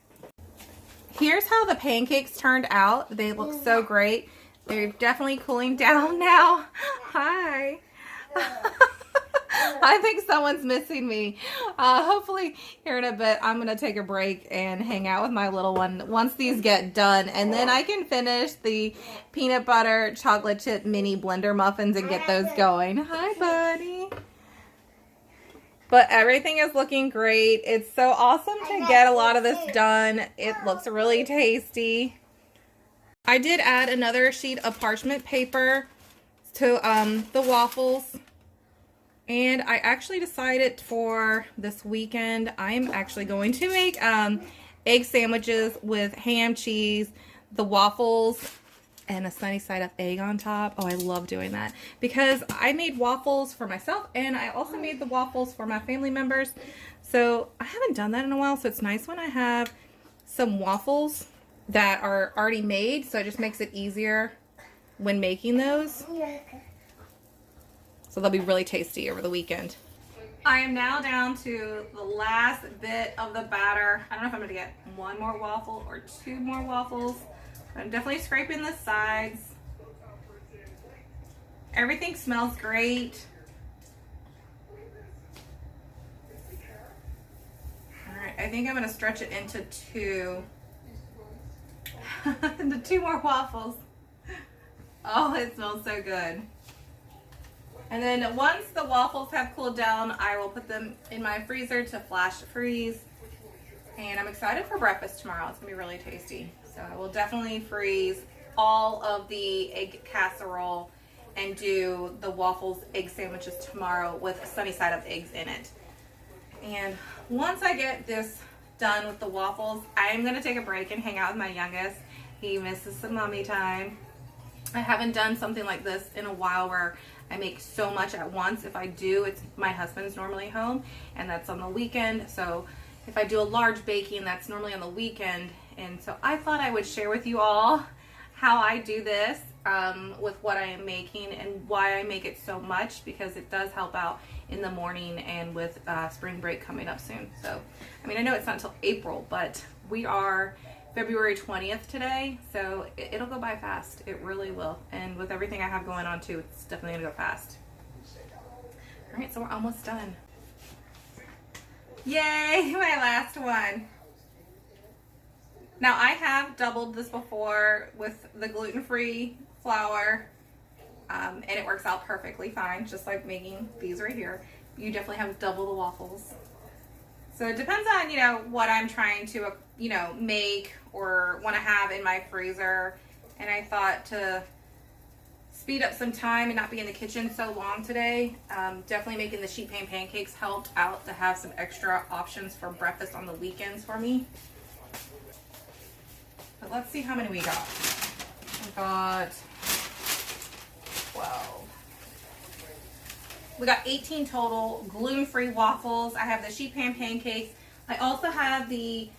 Here's how the pancakes turned out. They look so great. They're definitely cooling down now. Hi. I think someone's missing me. Hopefully here in a bit I'm going to take a break and hang out with my little one once these get done. And then I can finish the peanut butter chocolate chip mini blender muffins and get those going. Hi, buddy. But everything is looking great. It's so awesome to get a lot of this done. It looks really tasty. I did add another sheet of parchment paper to the waffles. And I actually decided for this weekend, I'm actually going to make egg sandwiches with ham, cheese, the waffles, and a sunny side up egg on top. Oh, I love doing that because I made waffles for myself, and I also made the waffles for my family members. So I haven't done that in a while, so it's nice when I have some waffles that are already made, so it just makes it easier when making those. So they'll be really tasty over the weekend. I am now down to the last bit of the batter. I don't know if I'm gonna get 1 more waffle or 2 more waffles. I'm definitely scraping the sides. Everything smells great. All right, I think I'm gonna stretch it into 2. Into 2 more waffles. Oh, it smells so good. And then once the waffles have cooled down, I will put them in my freezer to flash freeze. And I'm excited for breakfast tomorrow. It's gonna be really tasty. So I will definitely freeze all of the egg casserole and do the waffles egg sandwiches tomorrow with a sunny side up eggs in it. And once I get this done with the waffles, I'm gonna take a break and hang out with my youngest. He misses some mommy time. I haven't done something like this in a while where I make so much at once. If I do, it's my husband's normally home, and that's on the weekend. So if I do a large baking, that's normally on the weekend. And so I thought I would share with you all how I do this with what I am making and why I make it so much, because it does help out in the morning and with spring break coming up soon. So, I mean, I know it's not until April, but we are February 20th today, so it'll go by fast. It really will. And with everything I have going on too, it's definitely gonna go fast. All right, so we're almost done. Yay, my last one. Now I have doubled this before with the gluten-free flour, and it works out perfectly fine, just like making these right here. You definitely have double the waffles. So it depends on, you know, what I'm trying to, you know, make or want to have in my freezer. And I thought to speed up some time and not be in the kitchen so long today, definitely making the sheet pan pancakes helped out to have some extra options for breakfast on the weekends for me. But let's see how many we got. We got 12. We got 18 total gluten-free waffles. I have the sheet pan pancakes. I also have the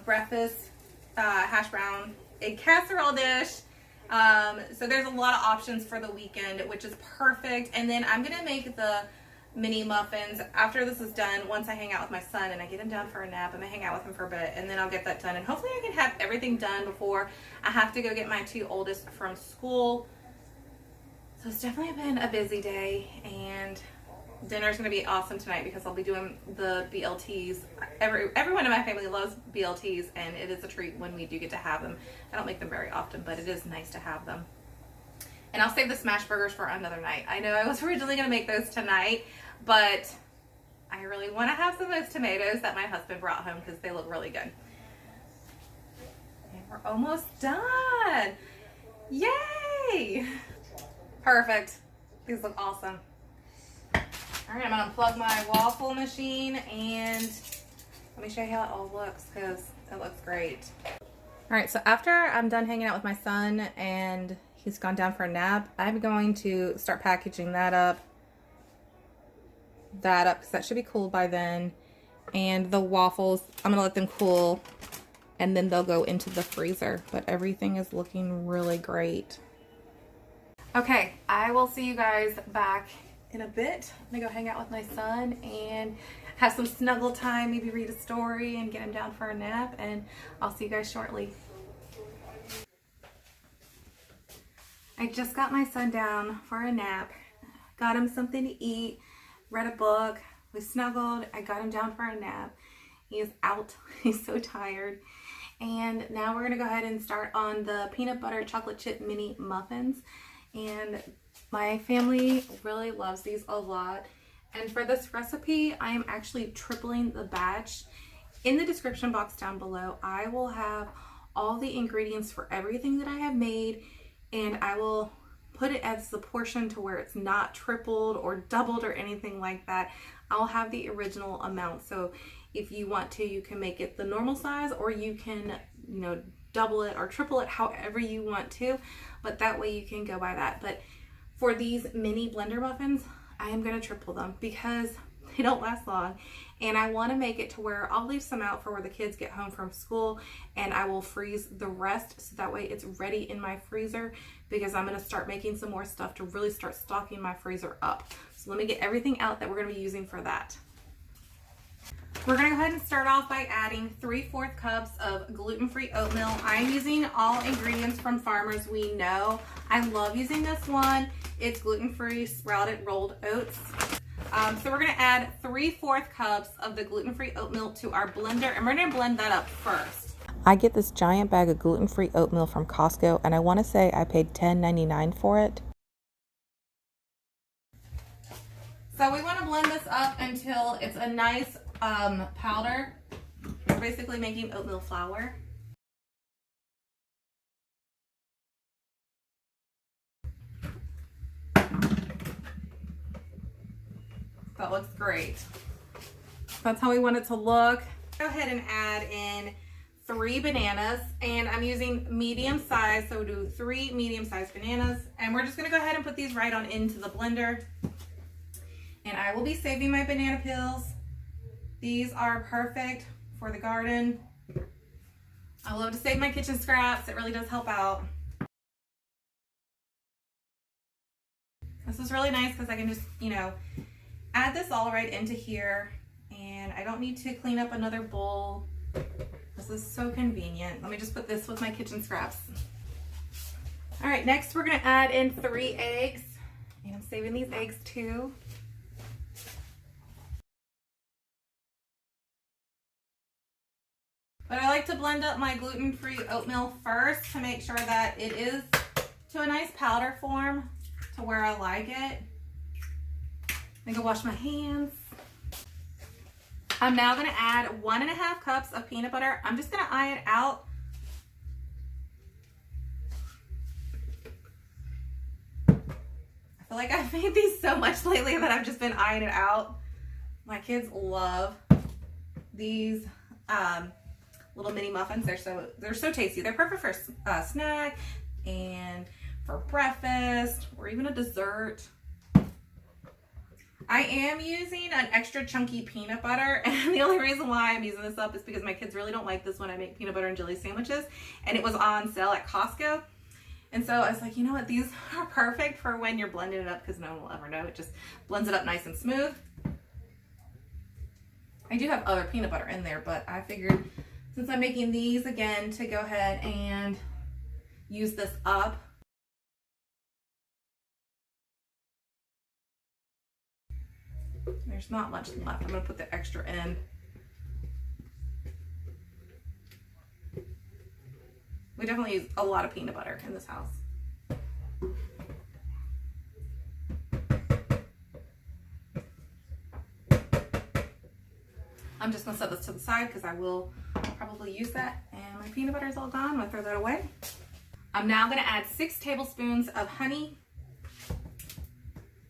breakfast hash brown egg casserole dish. So there's a lot of options for the weekend, which is perfect. And then I'm gonna make the mini muffins after this is done. Once I hang out with my son and I get him down for a nap, I'm gonna hang out with him for a bit, and then I'll get that done. And hopefully I can have everything done before I have to go get my 2 oldest from school. So it's definitely been a busy day, and dinner's gonna be awesome tonight because I'll be doing the BLTs. Everyone in my family loves BLTs, and it is a treat when we do get to have them. I don't make them very often, but it is nice to have them. And I'll save the smash burgers for another night. I know I was originally gonna make those tonight, but I really want to have some of those tomatoes that my husband brought home because they look really good. And we're almost done. Yay! Perfect. These look awesome. All right, I'm gonna unplug my waffle machine and let me show you how it all looks because it looks great. All right, so after I'm done hanging out with my son and he's gone down for a nap, I'm going to start packaging that up because that should be cool by then. And the waffles, I'm gonna let them cool and then they'll go into the freezer. But everything is looking really great. Okay, I will see you guys back in a bit. I'm gonna go hang out with my son and have some snuggle time, maybe read a story and get him down for a nap, and I'll see you guys shortly. I just got my son down for a nap, got him something to eat, read a book, we snuggled, I got him down for a nap. He is out, he's so tired. And now we're gonna go ahead and start on the peanut butter chocolate chip mini muffins. And my family really loves these a lot. And for this recipe, I am actually tripling the batch. In the description box down below, I will have all the ingredients for everything that I have made, and I will put it as the portion to where it's not tripled or doubled or anything like that. I'll have the original amount. So if you want to, you can make it the normal size, or you can, you know, double it or triple it however you want to, but that way you can go by that. But for these mini blender muffins, I am going to triple them because they don't last long, and I want to make it to where I'll leave some out for where the kids get home from school, and I will freeze the rest so that way it's ready in my freezer, because I'm going to start making some more stuff to really start stocking my freezer up. So let me get everything out that we're going to be using for that. We're going to go ahead and start off by adding 3/4 cups of gluten-free oatmeal. I'm using all ingredients from Farmers We Know. I love using this one. It's gluten-free sprouted rolled oats. So we're going to add 3/4 cups of the gluten-free oatmeal to our blender, and we're going to blend that up first. I get this giant bag of gluten-free oatmeal from Costco, and I want to say I paid $10.99 for it. So we want to blend this up until it's a nice powder. We're basically making oatmeal flour. That looks great. That's how we want it to look. Go ahead and add in 3 bananas, and I'm using medium size, so we'll do 3 medium-sized bananas, and we're just gonna go ahead and put these right on into the blender. And I will be saving my banana peels. These are perfect for the garden. I love to save my kitchen scraps. It really does help out. This is really nice because I can just, you know, add this all right into here, and I don't need to clean up another bowl. This is so convenient. Let me just put this with my kitchen scraps. All right, next we're gonna add in 3 eggs, and I'm saving these eggs too. But I like to blend up my gluten-free oatmeal first to make sure that it is to a nice powder form to where I like it. I'm gonna wash my hands. I'm now gonna add 1.5 cups of peanut butter. I'm just gonna eye it out. I feel like I've made these so much lately that I've just been eyeing it out. My kids love these little mini muffins. They're so tasty. They're perfect for a snack and for breakfast or even a dessert. I am using an extra chunky peanut butter, and the only reason why I'm using this up is because my kids really don't like this when I make peanut butter and jelly sandwiches, and it was on sale at Costco. And so I was like, you know what, these are perfect for when you're blending it up because no one will ever know. It just blends it up nice and smooth. I do have other peanut butter in there, but I figured since I'm making these again to go ahead and use this up. There's not much left. I'm going to put the extra in. We definitely use a lot of peanut butter in this house. I'm just gonna set this to the side because I will probably use that. And my peanut butter is all gone. I'm gonna throw that away. I'm now gonna add 6 tablespoons of honey.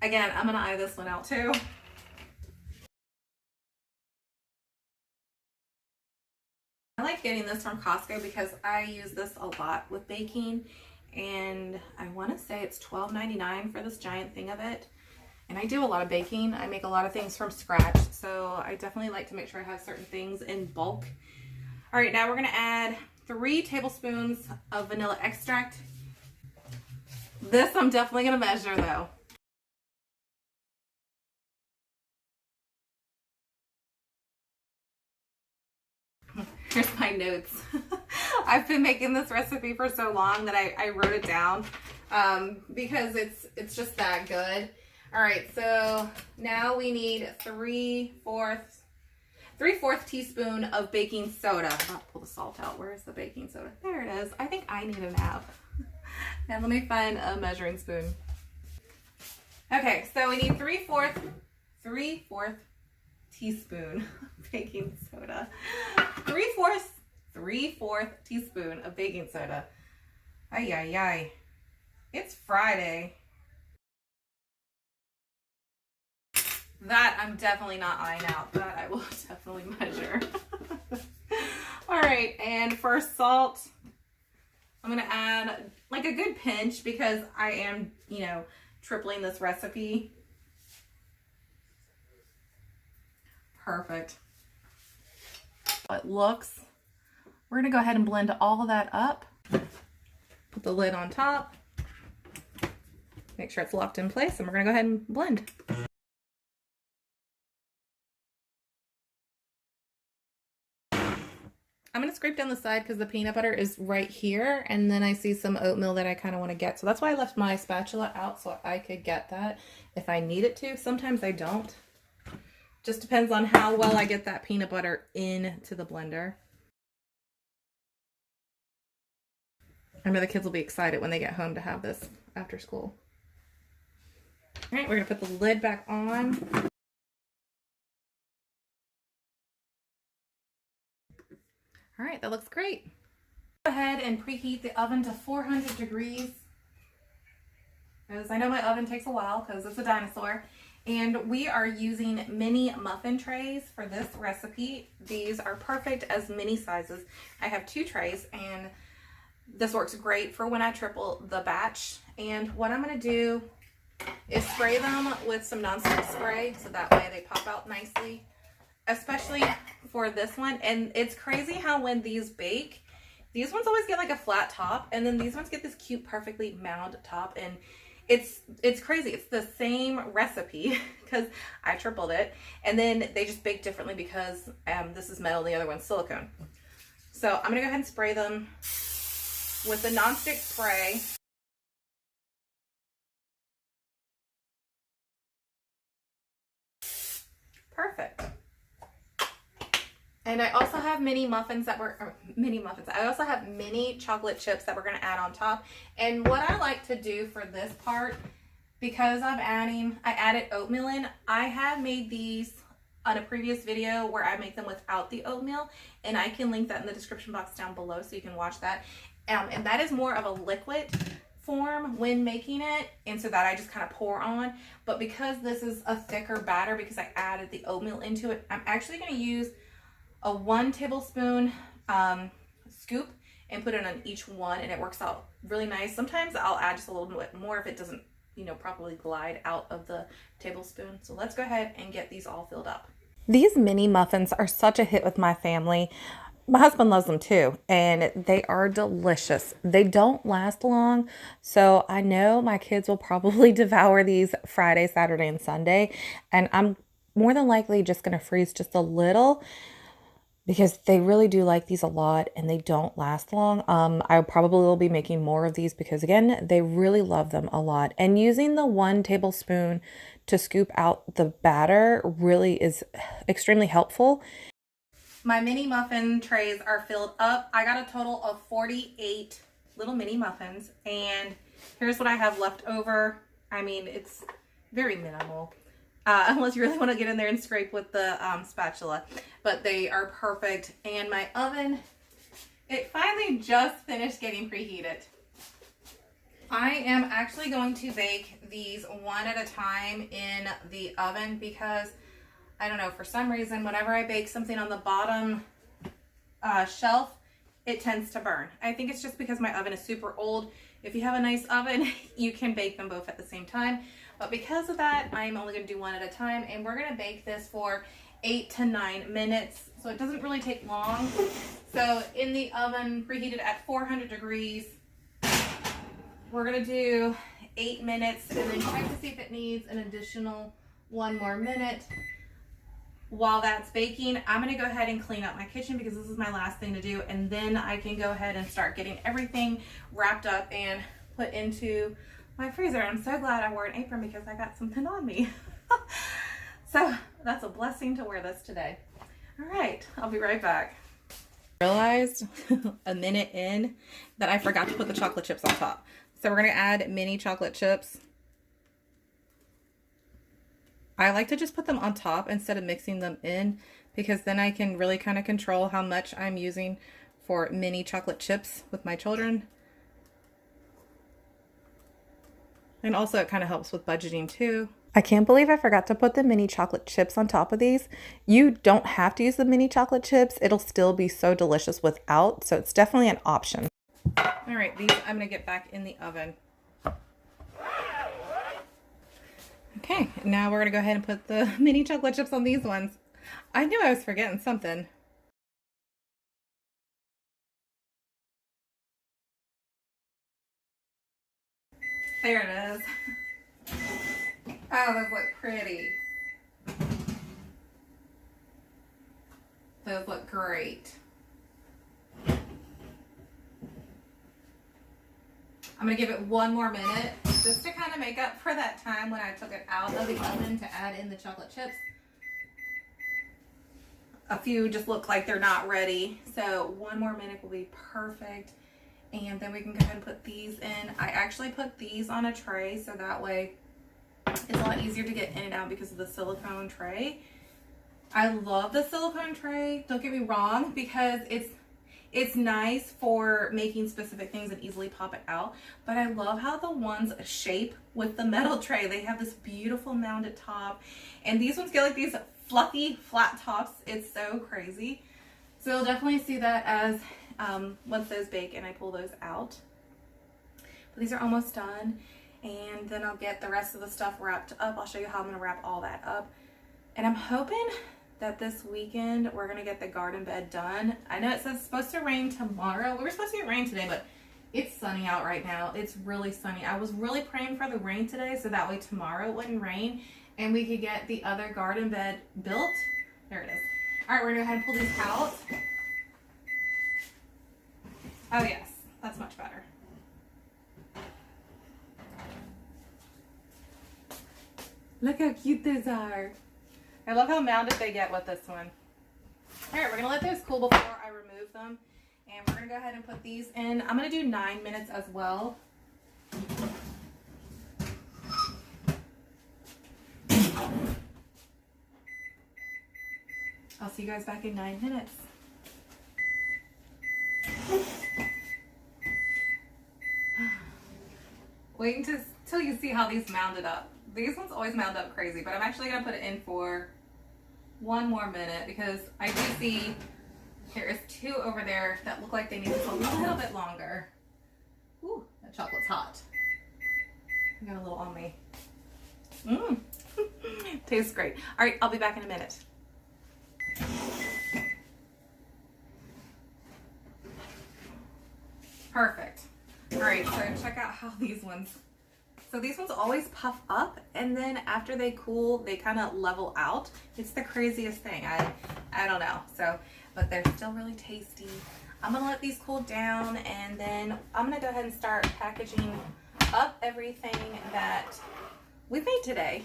Again, I'm gonna eye this one out too. I like getting this from Costco because I use this a lot with baking, and I want to say it's $12.99 for this giant thing of it. And I do a lot of baking. I make a lot of things from scratch, so I definitely like to make sure I have certain things in bulk. All right, now we're gonna add 3 tablespoons of vanilla extract. This I'm definitely gonna measure though. Here's my notes. I've been making this recipe for so long that I wrote it down because it's just that good. All right, so now we need 3/4 teaspoon of baking soda. I'll pull the salt out. Where is the baking soda? There it is. I think I need a nap. And let me find a measuring spoon. Okay, so we need 3/4 teaspoon of baking soda. 3/4 teaspoon of baking soda. Ay, ay, ay. It's Friday. That I'm definitely not eyeing out. That I will definitely measure. All right, and for salt, I'm gonna add like a good pinch because I am, you know, tripling this recipe. Perfect. It looks. We're gonna go ahead and blend all of that up. Put the lid on top. Make sure it's locked in place, and we're gonna go ahead and blend. I'm gonna scrape down the side because the peanut butter is right here, and then I see some oatmeal that I kind of want to get. So that's why I left my spatula out so I could get that if I need it to. Sometimes I don't. Just depends on how well I get that peanut butter into the blender. I know the kids will be excited when they get home to have this after school. All right, we're gonna put the lid back on. All right, that looks great. Go ahead and preheat the oven to 400 degrees. Because I know my oven takes a while because it's a dinosaur. And we are using mini muffin trays for this recipe. These are perfect as mini sizes. I have 2 trays, and this works great for when I triple the batch. And what I'm gonna do is spray them with some nonstick spray so that way they pop out nicely, especially for this one. And it's crazy how when these bake, these ones always get like a flat top, and then these ones get this cute, perfectly mound top. And it's crazy. It's the same recipe because I tripled it, and then they just bake differently because this is metal and the other one's silicone. So I'm gonna go ahead and spray them with the nonstick spray. Perfect. And I also have mini muffins I also have mini chocolate chips that we're going to add on top. And what I like to do for this part, because I added oatmeal in, I have made these on a previous video where I make them without the oatmeal, and I can link that in the description box down below so you can watch that. And that is more of a liquid form when making it, and so that I just kind of pour on. But because this is a thicker batter, because I added the oatmeal into it, I'm actually going to use a 1 tablespoon scoop and put it on each one, and it works out really nice. Sometimes I'll add just a little bit more if it doesn't, you know, properly glide out of the tablespoon. So let's go ahead and get these all filled up. These mini muffins are such a hit with my family. My husband loves them too, and they are delicious. They don't last long, so I know my kids will probably devour these Friday, Saturday, and Sunday, and I'm more than likely just going to freeze just a little because they really do like these a lot, and they don't last long. I probably will be making more of these because, again, they really love them a lot. And using the 1 tablespoon to scoop out the batter really is extremely helpful. My mini muffin trays are filled up. I got a total of 48 little mini muffins, and here's what I have left over. I mean, it's very minimal. unless you really want to get in there and scrape with the spatula. But they are perfect. And my oven, it finally just finished getting preheated. I am actually going to bake these one at a time in the oven because, I don't know, for some reason, whenever I bake something on the bottom shelf, it tends to burn. I think it's just because my oven is super old. If you have a nice oven, you can bake them both at the same time. But because of that, I'm only going to do one at a time. And we're going to bake this for 8 to 9 minutes. So it doesn't really take long. So in the oven, preheated at 400 degrees, we're going to do 8 minutes and then check to see if it needs an additional 1 more minute. While that's baking, I'm going to go ahead and clean up my kitchen because this is my last thing to do. And then I can go ahead and start getting everything wrapped up and put into my freezer. I'm so glad I wore an apron because I got something on me. So that's a blessing to wear this today. All right, I'll be right back. Realized a minute in that I forgot to put the chocolate chips on top. So we're going to add mini chocolate chips. I like to just put them on top instead of mixing them in because then I can really kind of control how much I'm using for mini chocolate chips with my children. And also it kind of helps with budgeting too. I can't believe I forgot to put the mini chocolate chips on top of these. You don't have to use the mini chocolate chips. It'll still be so delicious without, so it's definitely an option. All right, these I'm going to get back in the oven. Okay, now we're going to go ahead and put the mini chocolate chips on these ones. I knew I was forgetting something. There it is. Oh, those look pretty. Those look great. I'm going to give it 1 more minute just to kind of make up for that time when I took it out of the oven to add in the chocolate chips. A few just look like they're not ready. So 1 more minute will be perfect. And then we can go ahead and put these in. I actually put these on a tray so that way it's a lot easier to get in and out because of the silicone tray. I love the silicone tray, don't get me wrong, because it's nice for making specific things and easily pop it out. But I love how the ones shape with the metal tray. They have this beautiful mounded top. And these ones get like these fluffy flat tops. It's so crazy. So you'll definitely see that as once those bake and I pull those out. But these are almost done. And then I'll get the rest of the stuff wrapped up. I'll show you how I'm going to wrap all that up. And I'm hoping that this weekend we're going to get the garden bed done. I know it says it's supposed to rain tomorrow. We were supposed to get rain today, but it's sunny out right now. It's really sunny. I was really praying for the rain today so that way tomorrow it wouldn't rain and we could get the other garden bed built. There it is. All right, we're going to go ahead and pull these out. Oh yes, that's much better. Look how cute those are. I love how mounded they get with this one. All right, we're gonna let those cool before I remove them. And we're gonna go ahead and put these in. I'm gonna do 9 minutes as well. I'll see you guys back in 9 minutes. Wait until you see how these mounded up. These ones always mound up crazy, but I'm actually going to put it in for 1 more minute because I do see there is 2 over there that look like they need a little bit longer. Ooh, that chocolate's hot. I got a little on me. Mmm. Tastes great. All right, I'll be back in a minute. Perfect. All right, so check out how these ones. So these ones always puff up and then after they cool, they kind of level out. It's the craziest thing. I don't know. So, but they're still really tasty. I'm going to let these cool down and then I'm going to go ahead and start packaging up everything that we made today.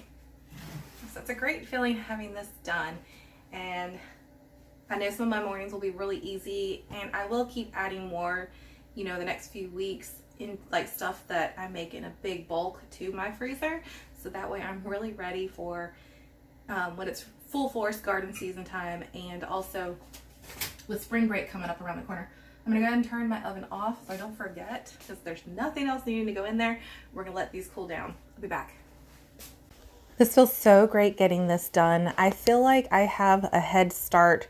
So it's a great feeling having this done. And I know some of my mornings will be really easy and I will keep adding more, you know, the next few weeks in like stuff that I make in a big bulk to my freezer. So that way I'm really ready for when it's full force garden season time, and also with spring break coming up around the corner. I'm gonna go ahead and turn my oven off so I don't forget, because there's nothing else needing to go in there. We're gonna let these cool down. I'll be back. This feels so great getting this done. I feel like I have a head start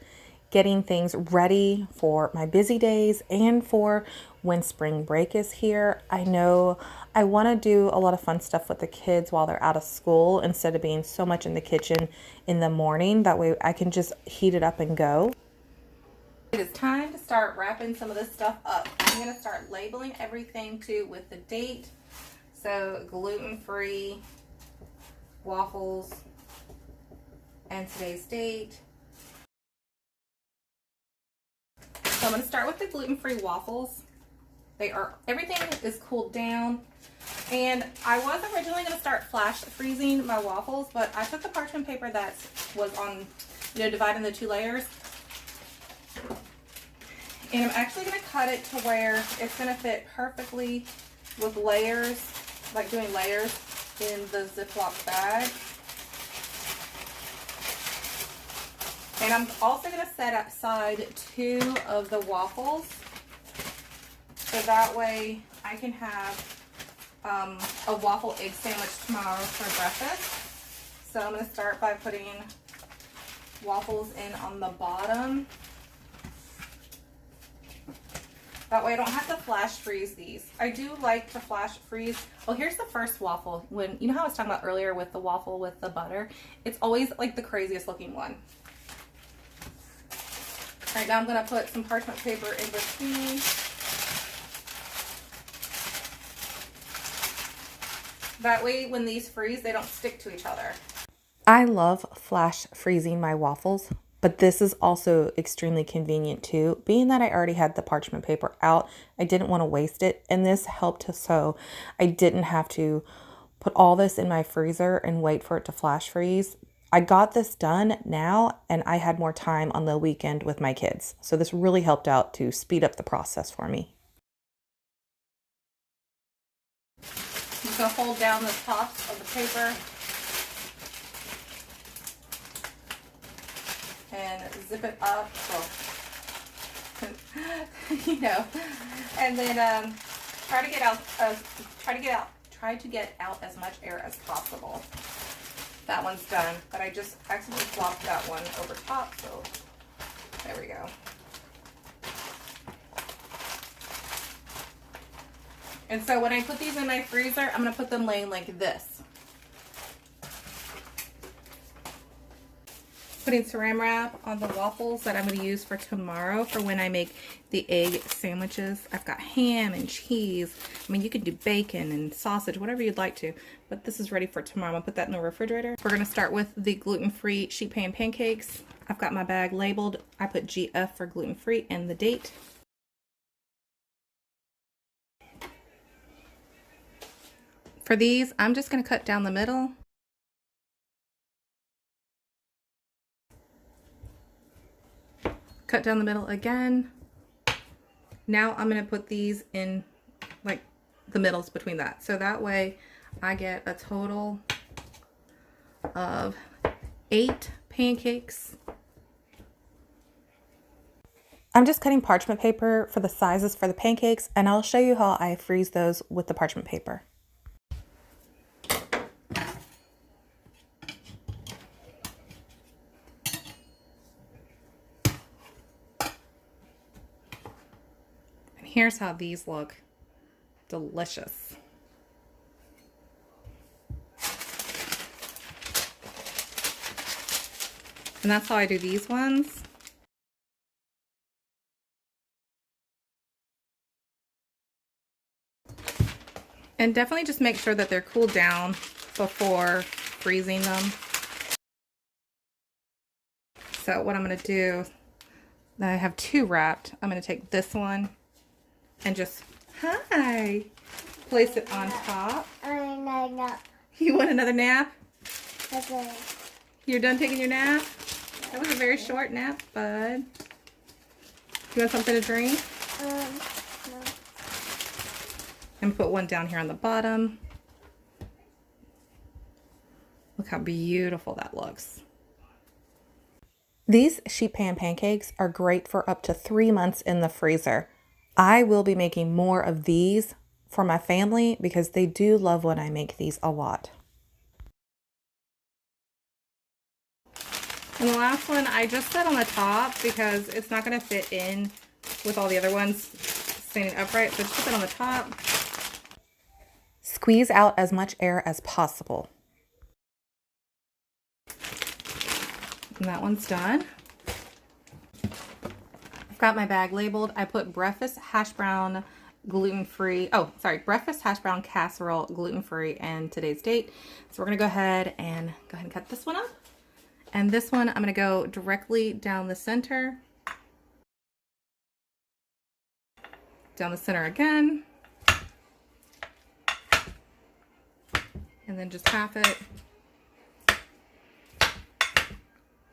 getting things ready for my busy days and for when spring break is here. I know I want to do a lot of fun stuff with the kids while they're out of school instead of being so much in the kitchen in the morning. That way I can just heat it up and go. It is time to start wrapping some of this stuff up. I'm going to start labeling everything too with the date. So gluten-free waffles and today's date. So I'm going to start with the gluten-free waffles. Everything is cooled down. And I was originally going to start flash freezing my waffles, but I took the parchment paper that was on, divided into 2 layers. And I'm actually going to cut it to where it's going to fit perfectly with layers, like doing layers in the Ziploc bag. And I'm also going to set aside 2 of the waffles, so that way I can have a waffle egg sandwich tomorrow for breakfast. So I'm going to start by putting waffles in on the bottom. That way I don't have to flash freeze these. I do like to flash freeze. Oh, here's the first waffle. You know how I was talking about earlier with the waffle with the butter? It's always like the craziest looking one. All right, now I'm going to put some parchment paper in between. That way when these freeze, they don't stick to each other. I love flash freezing my waffles, but this is also extremely convenient too. Being that I already had the parchment paper out, I didn't want to waste it, and this helped so I didn't have to put all this in my freezer and wait for it to flash freeze. I got this done now, and I had more time on the weekend with my kids. So this really helped out to speed up the process for me. I'm just going to hold down the tops of the paper and zip it up. And then try to get out as much air as possible. That one's done, but I just accidentally flopped that one over top, so there we go. And so when I put these in my freezer, I'm going to put them laying like this. Putting saran wrap on the waffles that I'm going to use for tomorrow for when I make the egg sandwiches. I've got ham and cheese. I mean, you could do bacon and sausage, whatever you'd like to, but this is ready for tomorrow. I'm going to put that in the refrigerator. We're going to start with the gluten-free sheet pan pancakes. I've got my bag labeled. I put GF for gluten-free and the date. For these, I'm just going to cut down the middle. Cut down the middle again. Now I'm going to put these in like the middles between that. So that way I get a total of 8 pancakes. I'm just cutting parchment paper for the sizes for the pancakes, and I'll show you how I freeze those with the parchment paper. Here's how these look. Delicious. And that's how I do these ones. And definitely just make sure that they're cooled down before freezing them. So what I'm going to do, I have 2 wrapped. I'm going to take this one and just, place it on top. You want another nap? Okay. You're done taking your nap? That was a very short nap, bud. You want something to drink? No. And put one down here on the bottom. Look how beautiful that looks. These sheet pan pancakes are great for up to 3 months in the freezer. I will be making more of these for my family because they do love when I make these a lot. And the last one I just set on the top because it's not going to fit in with all the other ones standing upright. So just put that on the top. Squeeze out as much air as possible. And that one's done. I've got my bag labeled. I put breakfast hash brown gluten-free. Oh, sorry, breakfast hash brown casserole gluten-free and today's date. So we're going to go ahead and cut this one up. And this one, I'm going to go directly down the center. Down the center again. And then just half it.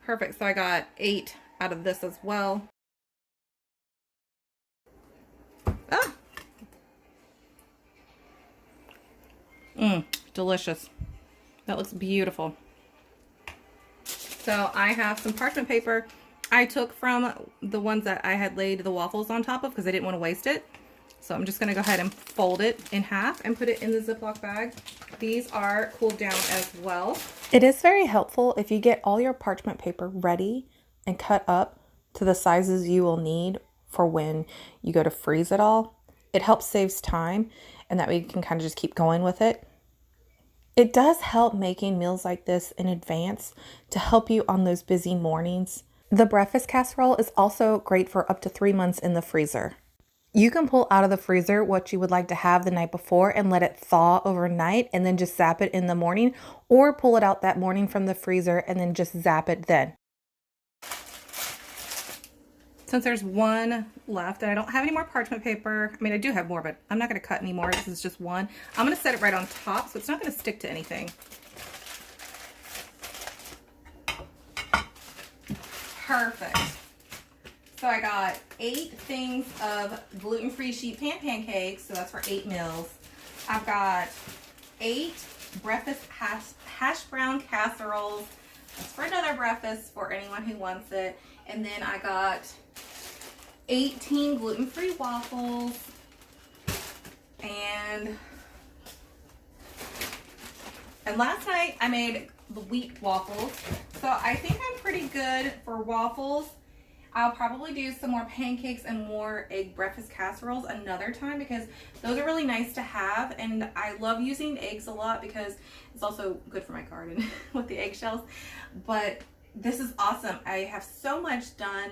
Perfect. So I got 8 out of this as well. Ah! Delicious. That looks beautiful. So I have some parchment paper I took from the ones that I had laid the waffles on top of because I didn't want to waste it. So I'm just going to go ahead and fold it in half and put it in the Ziploc bag. These are cooled down as well. It is very helpful if you get all your parchment paper ready and cut up to the sizes you will need for when you go to freeze it all. It helps saves time, and that way you can kind of just keep going with it. It does help making meals like this in advance to help you on those busy mornings. The breakfast casserole is also great for up to 3 months in the freezer. You can pull out of the freezer what you would like to have the night before and let it thaw overnight and then just zap it in the morning, or pull it out that morning from the freezer and then just zap it then. Since there's one left and I don't have any more parchment paper, I mean I do have more, but I'm not going to cut any more. This is just one. I'm going to set it right on top so it's not going to stick to anything. Perfect. So I got 8 things of gluten-free sheet pan pancakes, so that's for 8 meals. I've got 8 breakfast hash brown casseroles. That's for another breakfast for anyone who wants it. And then I got 18 gluten-free waffles. And last night I made the wheat waffles. So I think I'm pretty good for waffles. I'll probably do some more pancakes and more egg breakfast casseroles another time because those are really nice to have, and I love using eggs a lot because it's also good for my garden with the eggshells. But this is awesome. I have so much done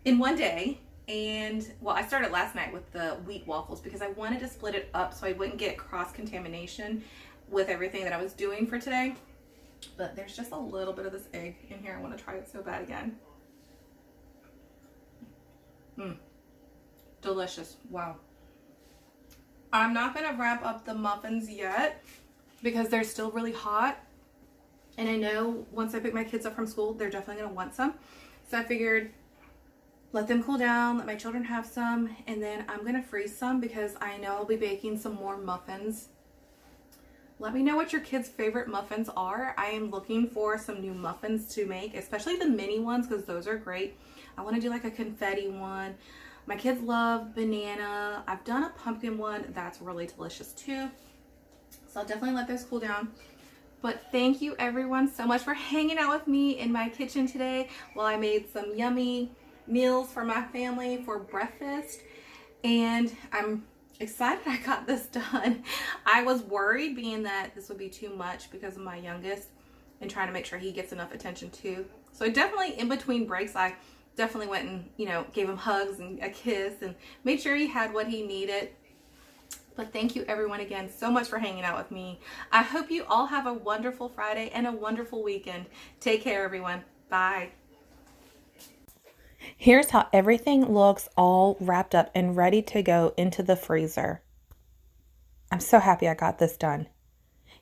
in one day, and well, I started last night with the wheat waffles because I wanted to split it up so I wouldn't get cross-contamination with everything that I was doing for today. But there's just a little bit of this egg in here. I want to try it so bad again. Delicious. Wow. I'm not going to wrap up the muffins yet because they're still really hot. And I know once I pick my kids up from school, they're definitely going to want some. So I figured let them cool down, let my children have some, and then I'm going to freeze some because I know I'll be baking some more muffins. Let me know what your kids' favorite muffins are. I am looking for some new muffins to make, especially the mini ones because those are great. I want to do like a confetti one. My kids love banana. I've done a pumpkin one. That's really delicious too. So I'll definitely let those cool down. But thank you everyone so much for hanging out with me in my kitchen today while I made some yummy meals for my family for breakfast. And I'm excited I got this done. I was worried being that this would be too much because of my youngest and trying to make sure he gets enough attention too. So I definitely, in between breaks, I definitely went and, you know, gave him hugs and a kiss and made sure he had what he needed. But thank you everyone again so much for hanging out with me. I hope you all have a wonderful Friday and a wonderful weekend. Take care everyone. Bye. Here's how everything looks all wrapped up and ready to go into the freezer. I'm so happy I got this done.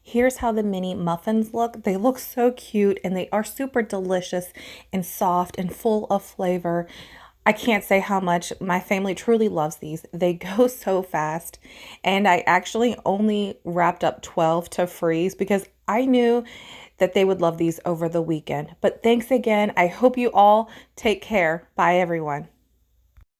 Here's how the mini muffins look. They look so cute and they are super delicious and soft and full of flavor. I can't say how much my family truly loves these. They go so fast, and I actually only wrapped up 12 to freeze because I knew that they would love these over the weekend. But thanks again. I hope you all take care. Bye, everyone.